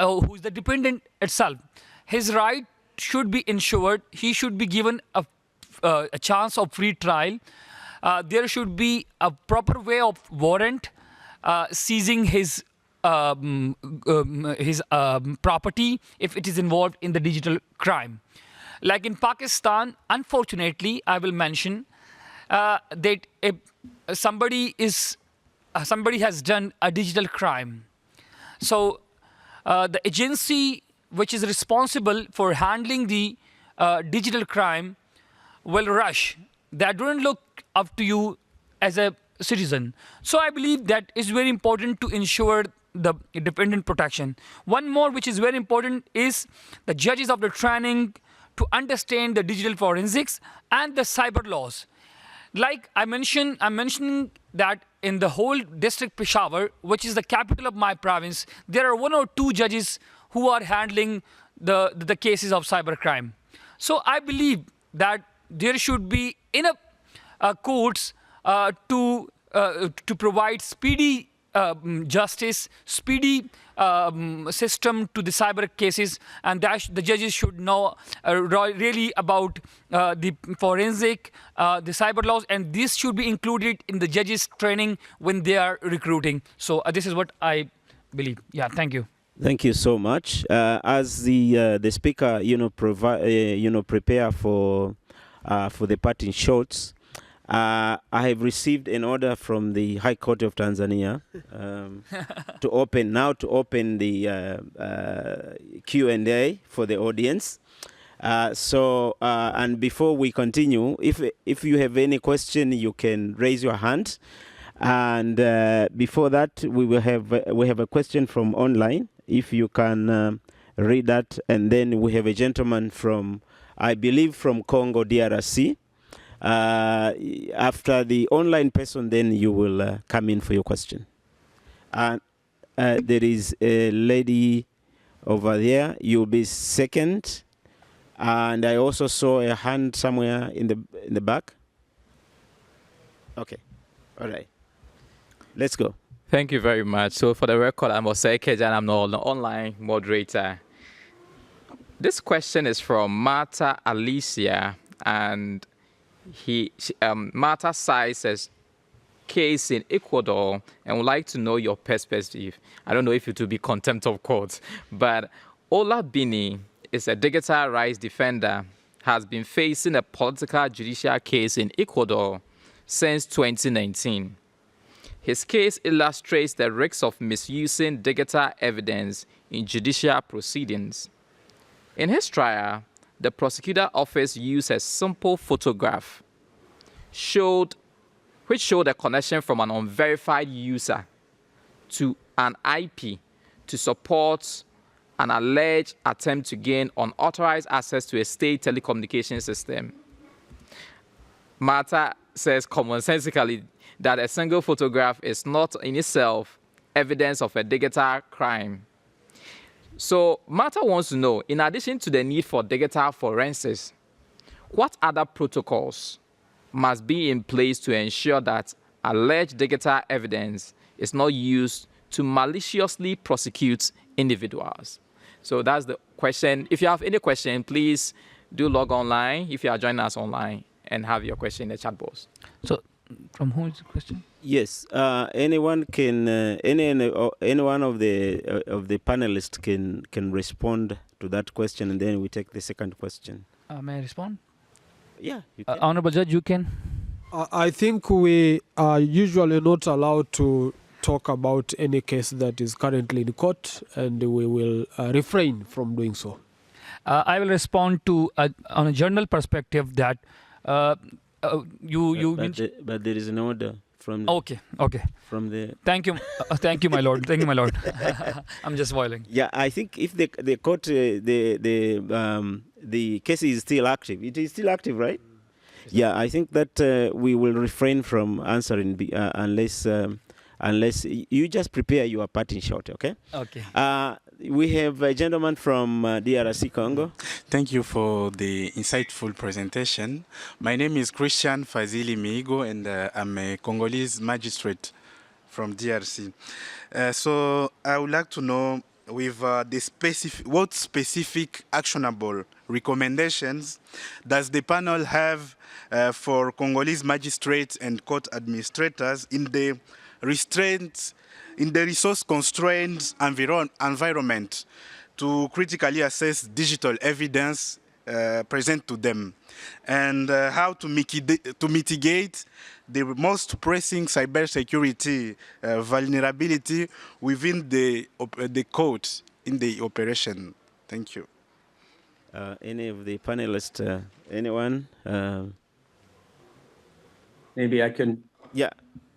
who is the defendant itself. His right should be ensured. He should be given a chance of free trial. There should be a proper way of warrant seizing his property if it is involved in the digital crime. Like in Pakistan, unfortunately, I will mention that if somebody has done a digital crime, so the agency which is responsible for handling the digital crime will rush. They don't look up to you as a citizen. So I believe that it's very important to ensure the defendant protection. One more which is very important is the judges of the training to understand the digital forensics and the cyber laws. Like I'm mentioning that in the whole district Peshawar, which is the capital of my province, there are 1 or 2 judges who are handling the cases of cybercrime. So I believe that there should be enough courts to provide speedy justice, speedy system to the cyber cases, and that the judges should know really about the forensic, the cyber laws, and this should be included in the judges' training when they are recruiting. So this is what I believe. Yeah, thank you. Thank you so much. As the speaker, prepare for the parting shots, I have received an order from the High Court of Tanzania to open the Q&A for the audience. And before we continue, if you have any question, you can raise your hand. And before that, we have a question from online. If you can read that, and then we have a gentleman from, I believe, from Congo, DRC. After the online person, then you will come in for your question. And there is a lady over there. You'll be second. And I also saw a hand somewhere in the back. Okay, all right. Let's go. Thank you very much. So for the record, I'm Oseke and I'm the online moderator. This question is from Marta Alicia, and Marta cites a case in Ecuador and would like to know your perspective. I don't know if it will be contempt of court, but Ola Bini is a digital rights defender, has been facing a political judicial case in Ecuador since 2019. His case illustrates the risks of misusing digital evidence in judicial proceedings. In his trial, the prosecutor office used a simple photograph which showed a connection from an unverified user to an IP to support an alleged attempt to gain unauthorized access to a state telecommunication system. Marta says commonsensically that a single photograph is not in itself evidence of a digital crime. So Marta wants to know, in addition to the need for digital forensics, what other protocols must be in place to ensure that alleged digital evidence is not used to maliciously prosecute individuals? So that's the question. If you have any question, please do log online if you are joining us online and have your question in the chat box. So, from whom is the question? Yes, anyone can, any one of the panelists can respond to that question, and then we take the second question. May I respond? Yeah, you can. Honorable Judge, you can. I think we are usually not allowed to talk about any case that is currently in court, and we will refrain from doing so. I will respond to on a general perspective that But there is an order from. Okay. From the. Thank you, my lord. Thank you, my lord. I'm just boiling. Yeah, I think if the court the case is still active, it is still active, right? Yeah, I think that we will refrain from answering unless you just prepare your parting shot, okay? Okay. We have a gentleman from DRC Congo. Thank you for the insightful presentation. My name is Christian Fazili Miigo, and I'm a Congolese magistrate from DRC. So I would like to know, with what specific actionable recommendations does the panel have for Congolese magistrates and court administrators in the resource-constrained environment to critically assess digital evidence present to them, and how to mitigate the most pressing cybersecurity vulnerability within the court in the operation. Thank you. Any of the panelists, anyone? Maybe I can. Yeah,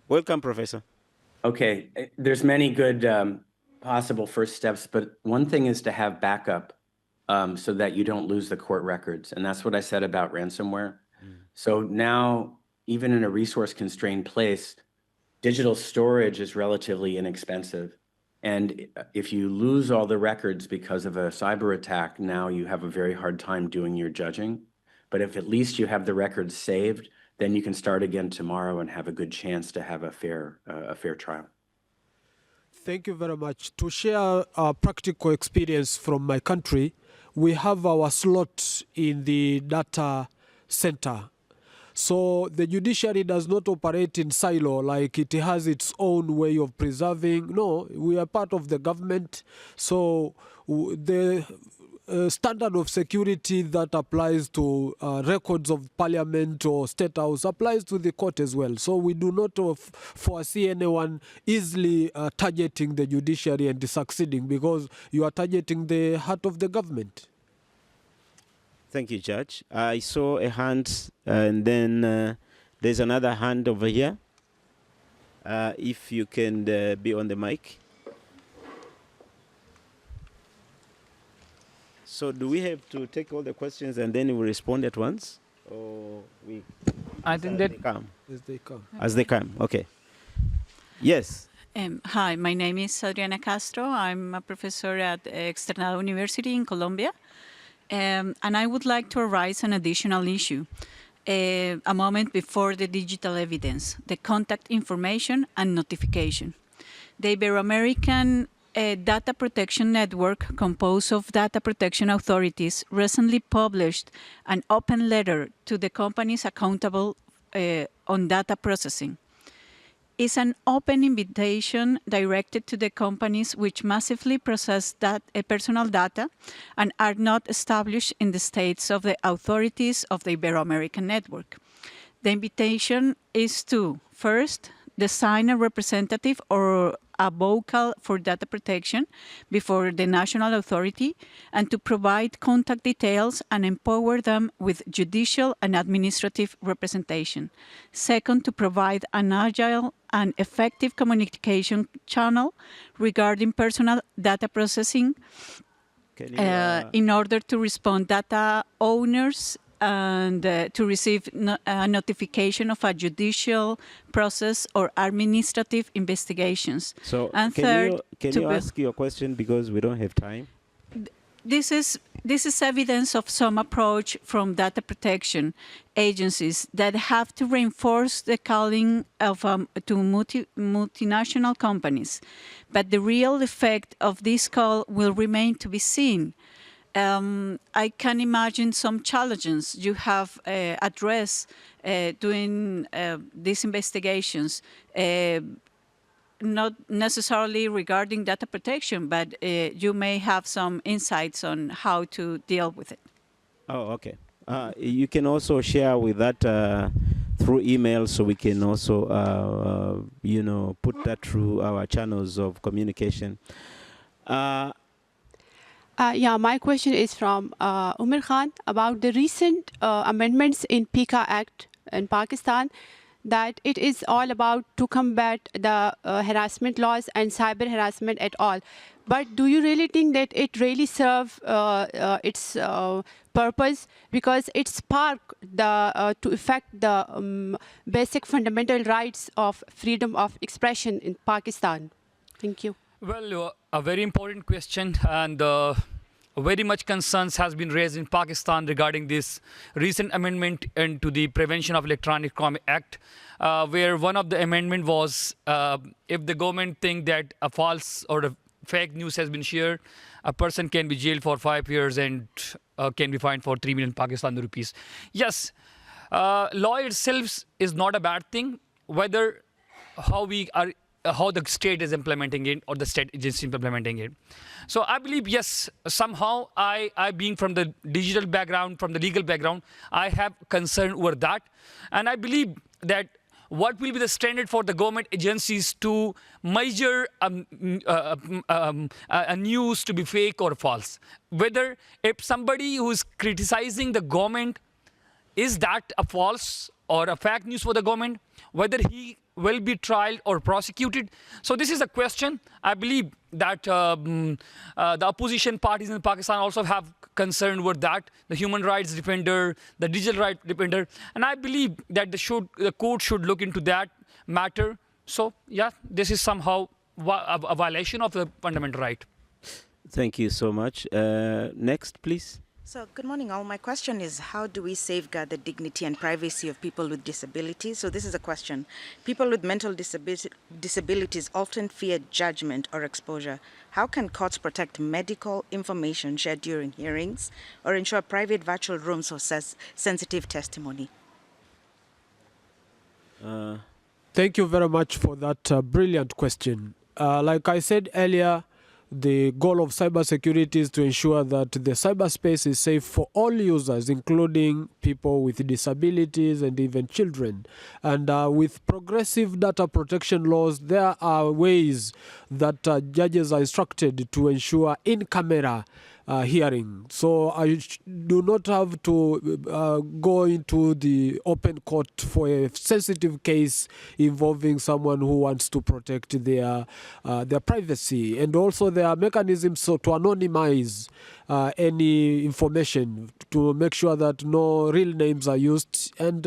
welcome, Professor. Okay, there's many good possible first steps, but one thing is to have backup so that you don't lose the court records. And that's what I said about ransomware. So now, even in a resource-constrained place, digital storage is relatively inexpensive. And if you lose all the records because of a cyber attack, now you have a very hard time doing your judging. But if at least you have the records saved, then you can start again tomorrow and have a good chance to have a fair trial. Thank you very much. To share a practical experience from my country, we have our slot in the data center. So the judiciary does not operate in silo, like it has its own way of preserving. No, we are part of the government. So the standard of security that applies to records of parliament or state house applies to the court as well. So we do not foresee anyone easily targeting the judiciary and succeeding, because you are targeting the heart of the government. Thank you, Judge. I saw a hand, and then there's another hand over here. If you can be on the mic. So do we have to take all the questions and then we respond at once? Or we... I think that... They come? As they come. As they come, okay. Yes. Hi, my name is Adriana Castro. I'm a professor at Externado University in Colombia. And I would like to raise an additional issue. A moment before the digital evidence, the contact information and notification. The Ibero-American Data Protection Network, composed of data protection authorities, recently published an open letter to the companies accountable on data processing. It's an open invitation directed to the companies which massively process personal data and are not established in the states of the authorities of the Ibero-American network. The invitation is to, first, design a representative or a vocal for data protection before the national authority, and to provide contact details and empower them with judicial and administrative representation. Second, to provide an agile and effective communication channel regarding personal data processing in order to respond data owners and to receive a notification of a judicial process or administrative investigations. So and can third, you ask your question, because we don't have time? This is evidence of some approach from data protection agencies that have to reinforce the calling of to multinational companies, but the real effect of this call will remain to be seen. I can imagine some challenges you have addressed doing these investigations, not necessarily regarding data protection, but you may have some insights on how to deal with it. Oh, okay. You can also share with that through email, so we can also, put that through our channels of communication. Yeah, my question is from Umar Khan about the recent amendments in PICA Act in Pakistan, that it is all about to combat the harassment laws and cyber harassment at all. But do you really think that it really serves its purpose? Because it sparked to affect the basic fundamental rights of freedom of expression in Pakistan. Thank you. Well, a very important question, and very much concerns has been raised in Pakistan regarding this recent amendment into the Prevention of Electronic Crime Act, where one of the amendment was if the government think that a false or a fake news has been shared, a person can be jailed for 5 years and can be fined for 3 million Pakistani rupees. Yes, law itself is not a bad thing, whether how the state is implementing it or the state agency implementing it. So I believe, yes, somehow I being from the digital background, from the legal background, I have concern over that. And I believe that what will be the standard for the government agencies to measure a news to be fake or false? Whether if somebody who is criticizing the government, is that a false or a fake news for the government? Whether he will be tried or prosecuted. So this is a question. I believe that the opposition parties in Pakistan also have concern with that, the human rights defender, the digital rights defender, and I believe that the court should look into that matter. So yeah, this is somehow a violation of the fundamental right. Thank you so much. Next, please. So, good morning, all. My question is, how do we safeguard the dignity and privacy of people with disabilities? So this is a question. People with mental disabilities often fear judgment or exposure. How can courts protect medical information shared during hearings or ensure private virtual rooms for sensitive testimony? Thank you very much for that brilliant question. Like I said earlier, the goal of cybersecurity is to ensure that the cyberspace is safe for all users, including people with disabilities and even children. And with progressive data protection laws, there are ways that judges are instructed to ensure in-camera hearing. So I do not have to go into the open court for a sensitive case involving someone who wants to protect their privacy. And also there are mechanisms to anonymize any information to make sure that no real names are used and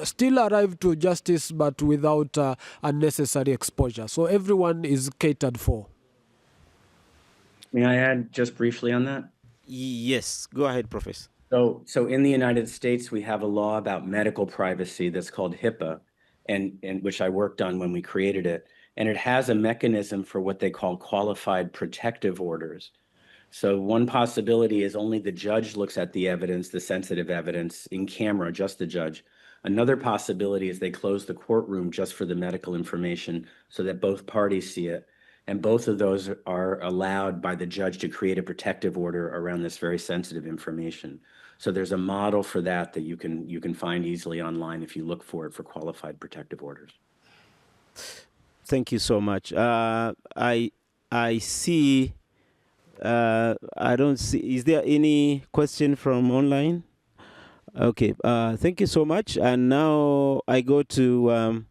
still arrive to justice but without unnecessary exposure. So everyone is catered for. May I add just briefly on that? Yes, go ahead, Professor. So in the United States, we have a law about medical privacy that's called HIPAA, and which I worked on when we created it. And it has a mechanism for what they call qualified protective orders. So one possibility is only the judge looks at the evidence, the sensitive evidence in camera, just the judge. Another possibility is they close the courtroom just for the medical information so that both parties see it. And both of those are allowed by the judge to create a protective order around this very sensitive information. So there's a model for that you can find easily online if you look for it for qualified protective orders. Thank you so much. I see. I don't see. Is there any question from online? Okay. Thank you so much. And now I go to.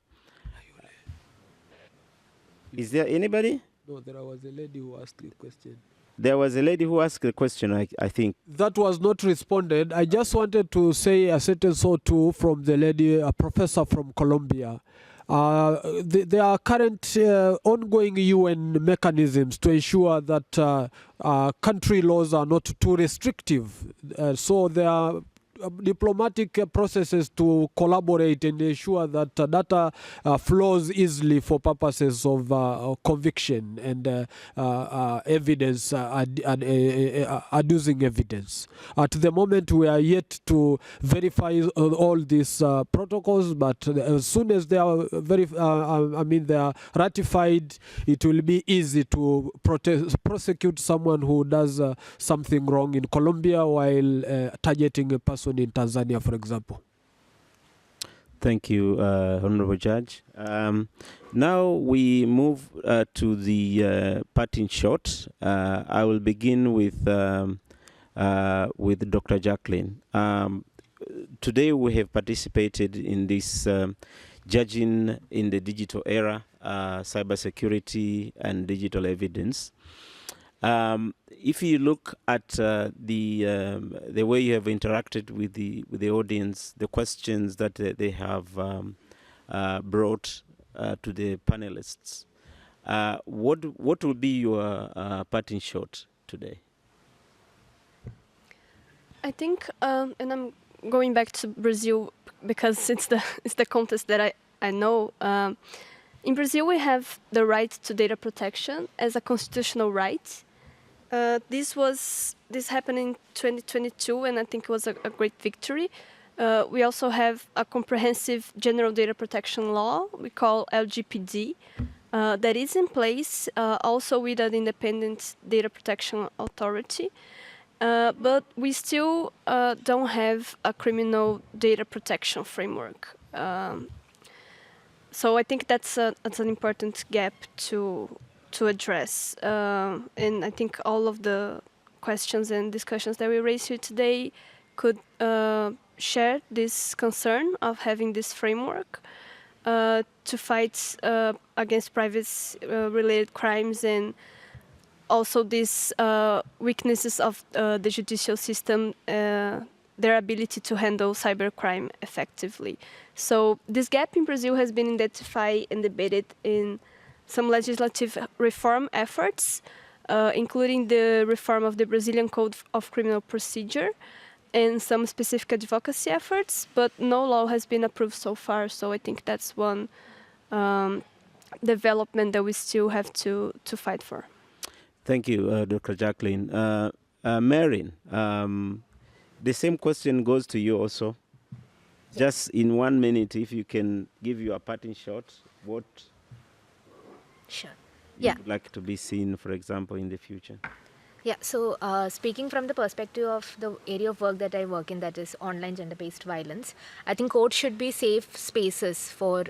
Is there anybody? No, there was a lady who asked a question. There was a lady who asked a question, I think. That was not responded. I just wanted to say a sentence or two from the lady, a professor from Colombia. There are current ongoing UN mechanisms to ensure that country laws are not too restrictive. So there are diplomatic processes to collaborate and ensure that data flows easily for purposes of conviction and evidence, adducing evidence. At the moment, we are yet to verify all these protocols, but as soon as they are they are ratified, it will be easy to prosecute someone who does something wrong in Colombia while targeting a person in Tanzania, for example. Thank you, Honorable Judge. Now we move to the parting shot. I will begin with Dr. Jacqueline. Today we have participated in this judging in the digital era, cybersecurity and digital evidence. If you look at the way you have interacted with the audience, the questions that they have brought to the panelists, what will be your parting shot today? I think, and I'm going back to Brazil because it's the context that I know. In Brazil, we have the right to data protection as a constitutional right. This happened in 2022, and I think it was a great victory. We also have a comprehensive general data protection law we call LGPD that is in place, also with an independent data protection authority. But we still don't have a criminal data protection framework. So I think that's an important gap to address. And I think all of the questions and discussions that we raised here today could share this concern of having this framework to fight against privacy-related crimes and also these weaknesses of the judicial system, their ability to handle cybercrime effectively. So this gap in Brazil has been identified and debated in some legislative reform efforts, including the reform of the Brazilian Code of Criminal Procedure and some specific advocacy efforts, but no law has been approved so far. So I think that's one development that we still have to fight for. Thank you, Dr. Jacqueline. Marin, the same question goes to you also. Just in 1 minute, if you can give your parting shot, what Sure. you Yeah. would like to be seen, for example, in the future? Yeah, so speaking from the perspective of the area of work that I work in, that is online gender-based violence, I think courts should be safe spaces for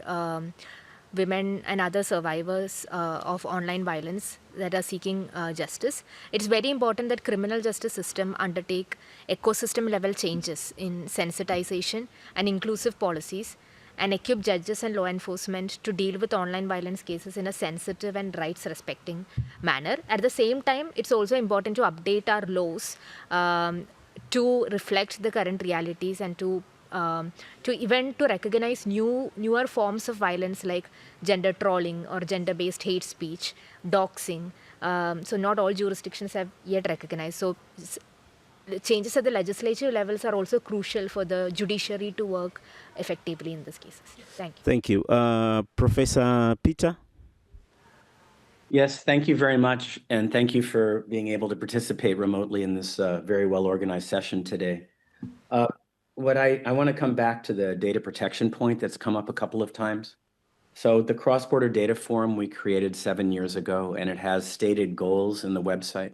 women and other survivors of online violence that are seeking justice. It's very important that criminal justice system undertake ecosystem level changes in sensitization and inclusive policies and equip judges and law enforcement to deal with online violence cases in a sensitive and rights respecting manner. At the same time, it's also important to update our laws to reflect the current realities and to recognize newer forms of violence like gender trolling or gender-based hate speech, doxing. So not all jurisdictions have yet recognized. So changes at the legislative levels are also crucial for the judiciary to work effectively in these cases. Thank you. Thank you. Professor Peter? Yes, thank you very much. And thank you for being able to participate remotely in this very well-organized session today. What I want to come back to the data protection point that's come up a couple of times. So the Cross-Border Data Forum we created 7 years ago, and it has stated goals in the website.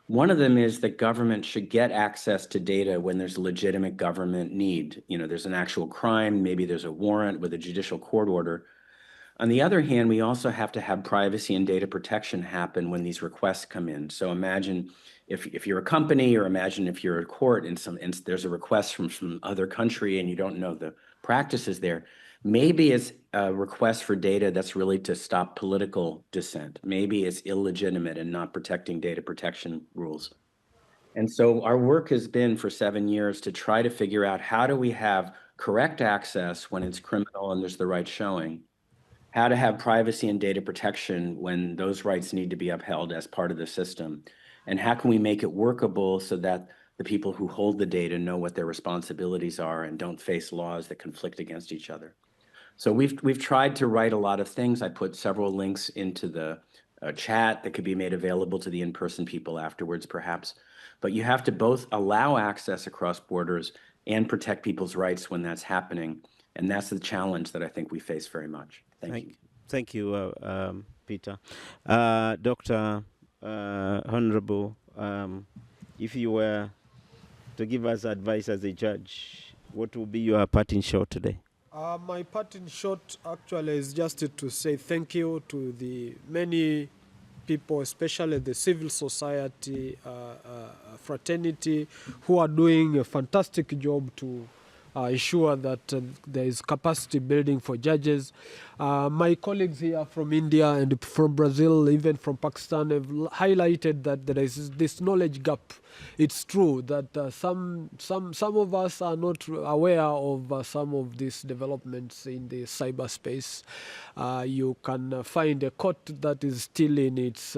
One of them is that government should get access to data when there's a legitimate government need. You know, there's an actual crime, maybe there's a warrant with a judicial court order. On the other hand, we also have to have privacy and data protection happen when these requests come in. So imagine if you're a company, or imagine if you're a court and there's a request from some other country and you don't know the practices there. Maybe it's a request for data that's really to stop political dissent. Maybe it's illegitimate and not protecting data protection rules. And so our work has been for 7 years to try to figure out how do we have correct access when it's criminal and there's the right showing, how to have privacy and data protection when those rights need to be upheld as part of the system, and how can we make it workable so that the people who hold the data know what their responsibilities are and don't face laws that conflict against each other. So we've tried to write a lot of things. I put several links into the chat that could be made available to the in-person people afterwards, perhaps. But you have to both allow access across borders and protect people's rights when that's happening. And that's the challenge that I think we face very much. Thank you. Thank you, Peter. Dr. Honorable, if you were to give us advice as a judge, what will be your parting shot today? My parting shot actually is just to say thank you to the many people, especially the civil society fraternity, who are doing a fantastic job to ensure that there is capacity building for judges. My colleagues here from India and from Brazil, even from Pakistan, have highlighted that there is this knowledge gap. It's true that some of us are not aware of some of these developments in the cyberspace. You can find a court that is still in its,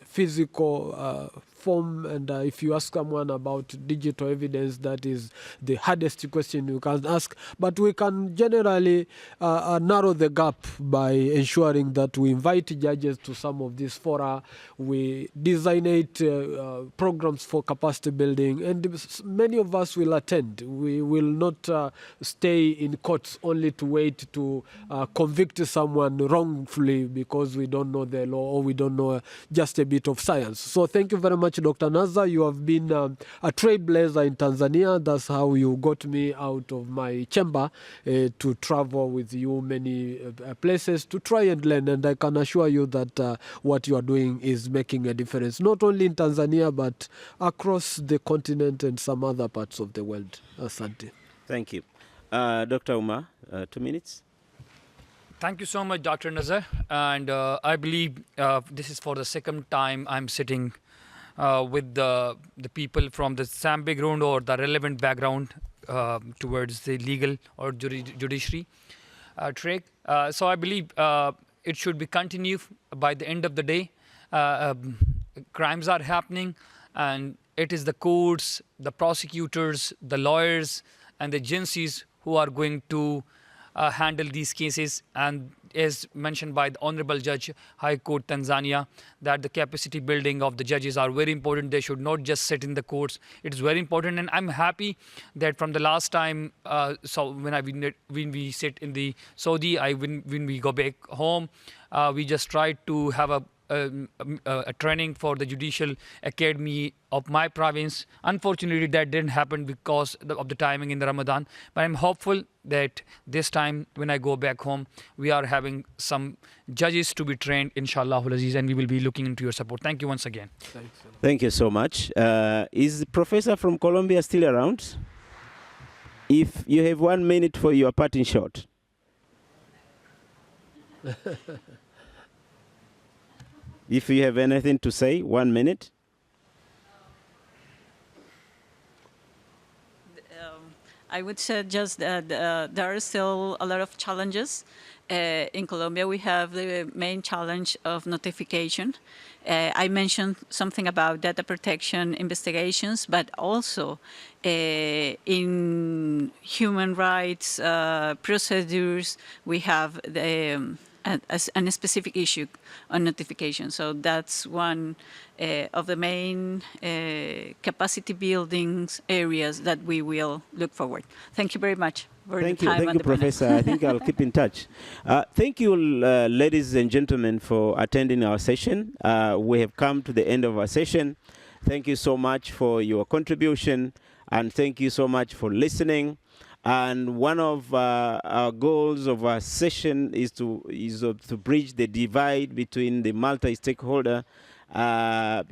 physical form, and if you ask someone about digital evidence, that is the hardest question you can ask. But we can generally narrow the gap by ensuring that we invite judges to some of these fora, we designate programs for capacity building, and many of us will attend. We will not stay in courts only to wait to convict someone wrongfully because we don't know the law or we don't know just a bit of science. So thank you very much, Dr. Naza. You have been a trailblazer in Tanzania. That's how you got me out of my chamber to travel with you many places to try and learn. And I can assure you that what you are doing is making a difference, not only in Tanzania, but across the continent and some other parts of the world. Asante. Thank you. Dr. Umar, 2 minutes. Thank you so much, Dr. Nazar. And I believe this is for the second time I'm sitting with the people from the same background or the relevant background towards the legal or judiciary track. So I believe it should be continued by the end of the day. Crimes are happening, and it is the courts, the prosecutors, the lawyers, and the agencies who are going to handle these cases, and as mentioned by the Honorable Judge, High Court Tanzania, that the capacity building of the judges are very important. They should not just sit in the courts. It is very important, and I'm happy that from the last time, so when we sit in the Saudi, when we go back home, we just tried to have a training for the judicial academy of my province. Unfortunately, that didn't happen because of the timing in the Ramadan. But I'm hopeful that this time, when I go back home, we are having some judges to be trained, inshallah, Aziz, and we will be looking into your support. Thank you once again. Thanks. Thank you so much. Is the professor from Colombia still around? If you have 1 minute for your parting shot. If you have anything to say, 1 minute. I would say just that there are still a lot of challenges. In Colombia, we have the main challenge of notification. I mentioned something about data protection investigations, but also in human rights procedures, we have a specific issue on notification. So that's one of the main capacity buildings areas that we will look forward. Thank you very much for the time. Thank you, Professor. I think I'll keep in touch. Thank you, ladies and gentlemen, for attending our session. We have come to the end of our session. Thank you so much for your contribution, and thank you so much for listening. And one of our goals of our session is to bridge the divide between the multi-stakeholder, and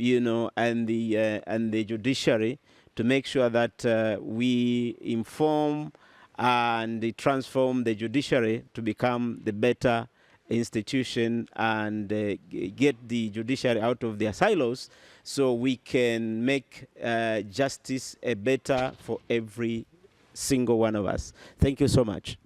the judiciary, to make sure that we inform and transform the judiciary to become the better institution and get the judiciary out of their silos, so we can make justice better for every single one of us. Thank you so much.